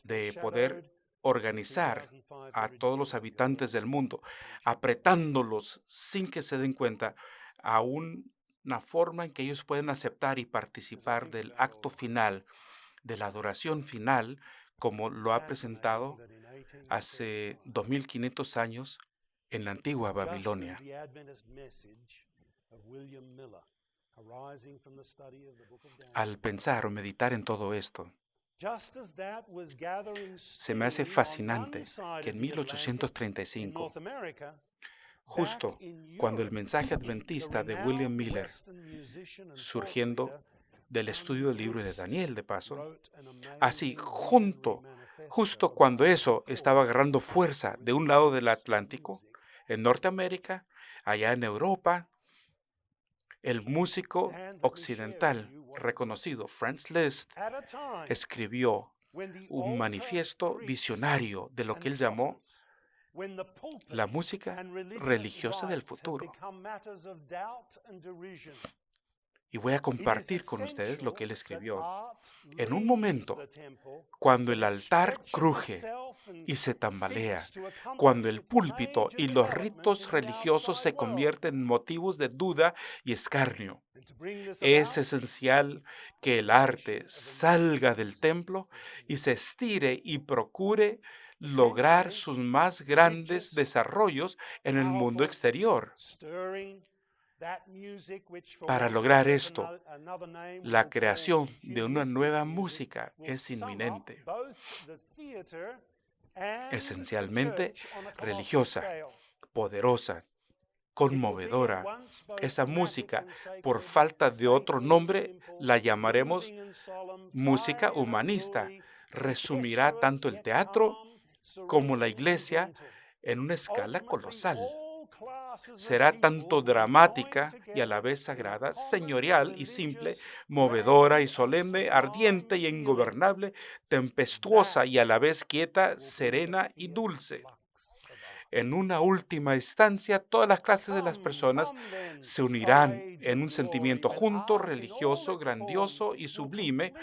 de poder organizar a todos los habitantes del mundo, apretándolos sin que se den cuenta a una forma en que ellos pueden aceptar y participar del acto final, de la adoración final, como lo ha presentado hace 2500 años en la antigua Babilonia. Al pensar o meditar en todo esto, se me hace fascinante que en 1835, justo cuando el mensaje adventista de William Miller, surgiendo del estudio del libro de Daniel, de paso, así justo cuando eso estaba agarrando fuerza de un lado del Atlántico, en Norteamérica, allá en Europa, el músico occidental reconocido Franz Liszt escribió un manifiesto visionario de lo que él llamó la música religiosa del futuro. Y voy a compartir con ustedes lo que él escribió. En un momento, cuando el altar cruje y se tambalea, cuando el púlpito y los ritos religiosos se convierten en motivos de duda y escarnio, es esencial que el arte salga del templo y se estire y procure lograr sus más grandes desarrollos en el mundo exterior. Para lograr esto, la creación de una nueva música es inminente, esencialmente religiosa, poderosa, conmovedora. Esa música, por falta de otro nombre, la llamaremos música humanista. Resumirá tanto el teatro como la iglesia en una escala colosal. Será tanto dramática y a la vez sagrada, señorial y simple, movedora y solemne, ardiente y ingobernable, tempestuosa y a la vez quieta, serena y dulce. En una última instancia, todas las clases de las personas se unirán en un sentimiento junto, religioso, grandioso y sublime.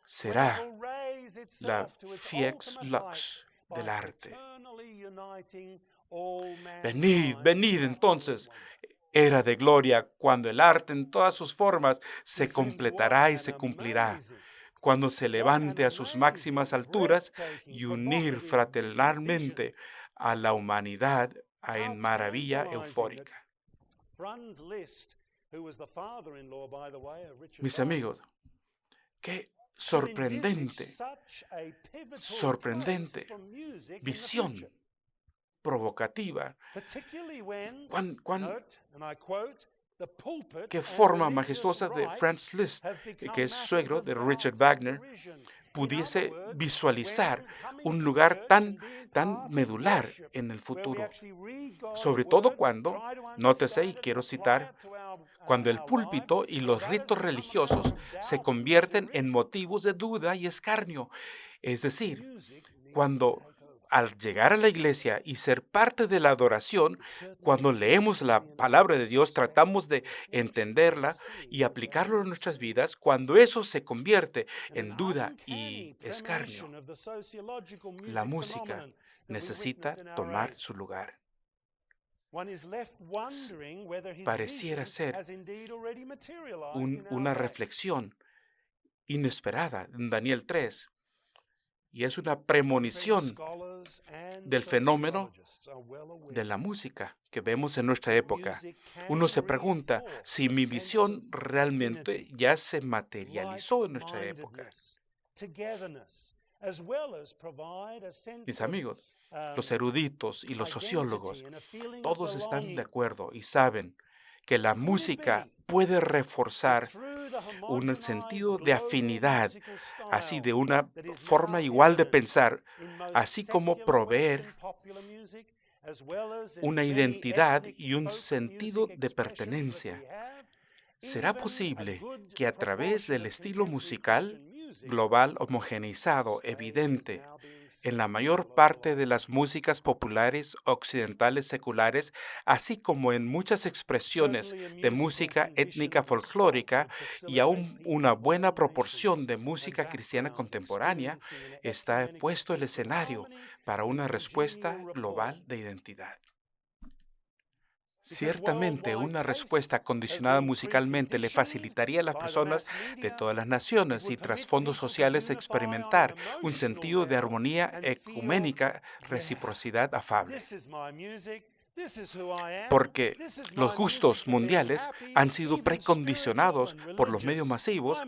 Será la Fiat Lux del arte. Venid, venid entonces, era de gloria, cuando el arte en todas sus formas se completará y se cumplirá, cuando se levante a sus máximas alturas y unir fraternalmente a la humanidad en maravilla eufórica. Mis amigos, qué sorprendente visión provocativa. Qué forma majestuosa de Franz Liszt, que es suegro de Richard Wagner, pudiese visualizar un lugar tan medular en el futuro, sobre todo cuando, nótese, y quiero citar, cuando el púlpito y los ritos religiosos se convierten en motivos de duda y escarnio. Es decir, cuando al llegar a la iglesia y ser parte de la adoración, cuando leemos la palabra de Dios, tratamos de entenderla y aplicarlo en nuestras vidas, cuando eso se convierte en duda y escarnio, la música necesita tomar su lugar. S- Pareciera ser una reflexión inesperada en Daniel 3, y es una premonición del fenómeno de la música que vemos en nuestra época. Uno se pregunta si mi visión realmente ya se materializó en nuestra época. Mis amigos, los eruditos y los sociólogos, todos están de acuerdo y saben que la música puede reforzar un sentido de afinidad, así de una forma igual de pensar, así como proveer una identidad y un sentido de pertenencia. ¿Será posible que a través del estilo musical global homogeneizado, evidente, en la mayor parte de las músicas populares occidentales seculares, así como en muchas expresiones de música étnica folclórica y aún una buena proporción de música cristiana contemporánea, está puesto el escenario para una respuesta global de identidad? Ciertamente, una respuesta condicionada musicalmente le facilitaría a las personas de todas las naciones y trasfondos sociales experimentar un sentido de armonía ecuménica, reciprocidad afable. Porque los gustos mundiales han sido precondicionados por los medios masivos,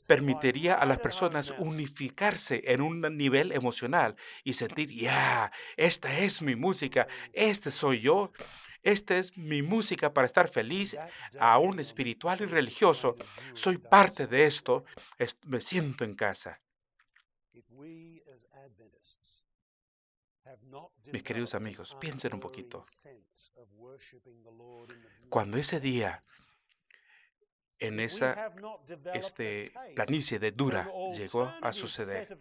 permitiría a las personas unificarse en un nivel emocional y sentir, ya, esta es mi música, este soy yo, esta es mi música para estar feliz, aún espiritual y religioso. Soy parte de esto, me siento en casa. Mis queridos amigos, piensen un poquito. Cuando ese día, en esa planicie de Dura llegó a suceder,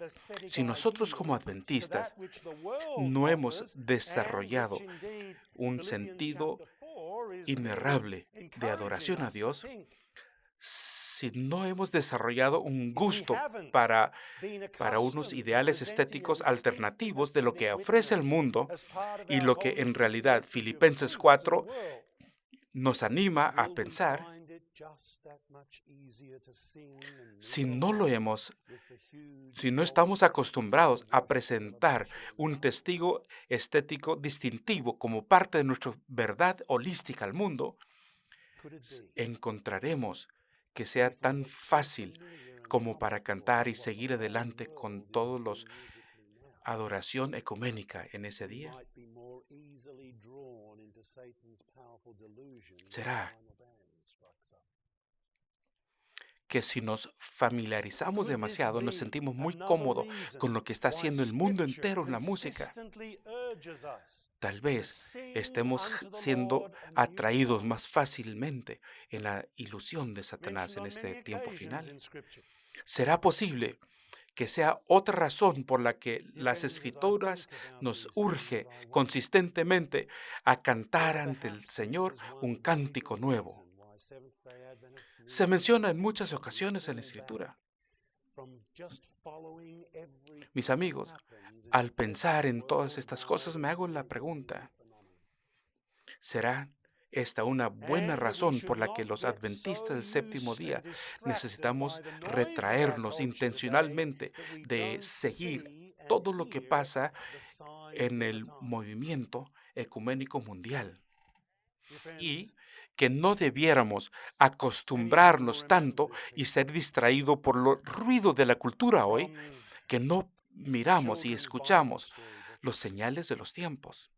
si nosotros como adventistas no hemos desarrollado un sentido inerrable de adoración a Dios, si no hemos desarrollado un gusto para unos ideales estéticos alternativos de lo que ofrece el mundo y lo que en realidad Filipenses 4 nos anima a pensar, si no lo hemos, si no estamos acostumbrados a presentar un testigo estético distintivo como parte de nuestra verdad holística al mundo, encontraremos que sea tan fácil como para cantar y seguir adelante con todos los adoración ecuménica en ese día. Será que si nos familiarizamos demasiado, nos sentimos muy cómodos con lo que está haciendo el mundo entero en la música. Tal vez estemos siendo atraídos más fácilmente en la ilusión de Satanás en este tiempo final. ¿Será posible que sea otra razón por la que las Escrituras nos urge consistentemente a cantar ante el Señor un cántico nuevo? Se menciona en muchas ocasiones en la Escritura. Mis amigos, al pensar en todas estas cosas me hago la pregunta, ¿será esta una buena razón por la que los adventistas del séptimo día necesitamos retraernos intencionalmente de seguir todo lo que pasa en el movimiento ecuménico mundial? Y que no debiéramos acostumbrarnos tanto y ser distraídos por lo ruido de la cultura hoy, que no miramos y escuchamos los señales de los tiempos.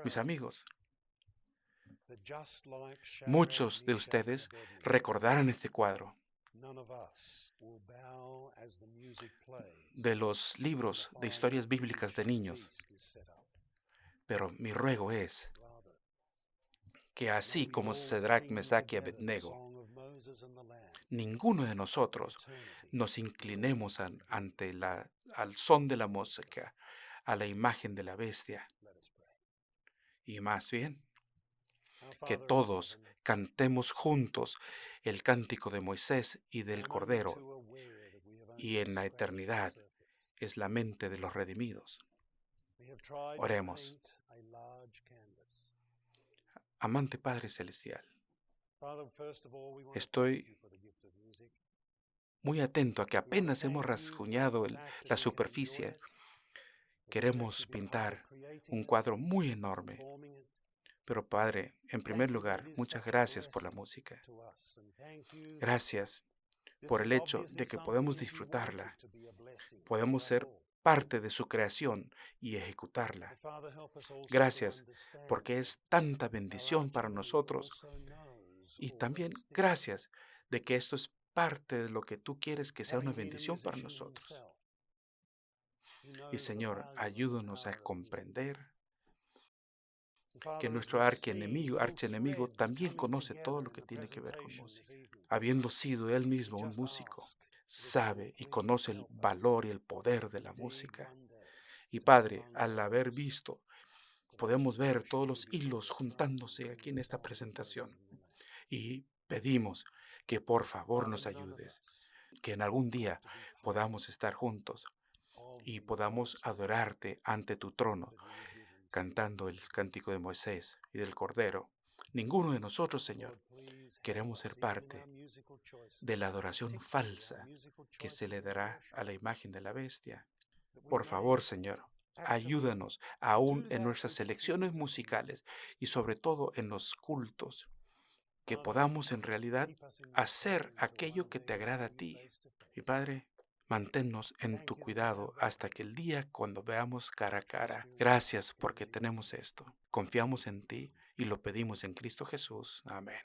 Mis amigos, muchos de ustedes recordarán este cuadro. de los libros de historias bíblicas de niños, pero mi ruego es que así como Sadrach, Mesach y Abednego, ninguno de nosotros nos inclinemos al son de la música, a la imagen de la bestia, y más bien que todos cantemos juntos el cántico de Moisés y del Cordero, y en la eternidad es la mente de los redimidos. Oremos. Amante Padre Celestial, estoy muy atento a que apenas hemos rasguñado la superficie. Queremos pintar un cuadro muy enorme. Pero Padre, en primer lugar, muchas gracias por la música. Gracias por el hecho de que podemos disfrutarla, podemos ser parte de su creación y ejecutarla. Gracias porque es tanta bendición para nosotros, y también gracias de que esto es parte de lo que tú quieres que sea una bendición para nosotros. Y Señor, ayúdanos a comprender que nuestro archienemigo también conoce todo lo que tiene que ver con música. Habiendo sido él mismo un músico, sabe y conoce el valor y el poder de la música. Y Padre, al haber visto, podemos ver todos los hilos juntándose aquí en esta presentación. Y pedimos que por favor nos ayudes, que en algún día podamos estar juntos y podamos adorarte ante tu trono, cantando el cántico de Moisés y del Cordero. Ninguno de nosotros, Señor, queremos ser parte de la adoración falsa que se le dará a la imagen de la bestia. Por favor, Señor, ayúdanos aún en nuestras selecciones musicales y sobre todo en los cultos, que podamos en realidad hacer aquello que te agrada a ti. Y Padre, manténnos en tu cuidado hasta que el día cuando veamos cara a cara. Gracias porque tenemos esto. Confiamos en ti y lo pedimos en Cristo Jesús. Amén.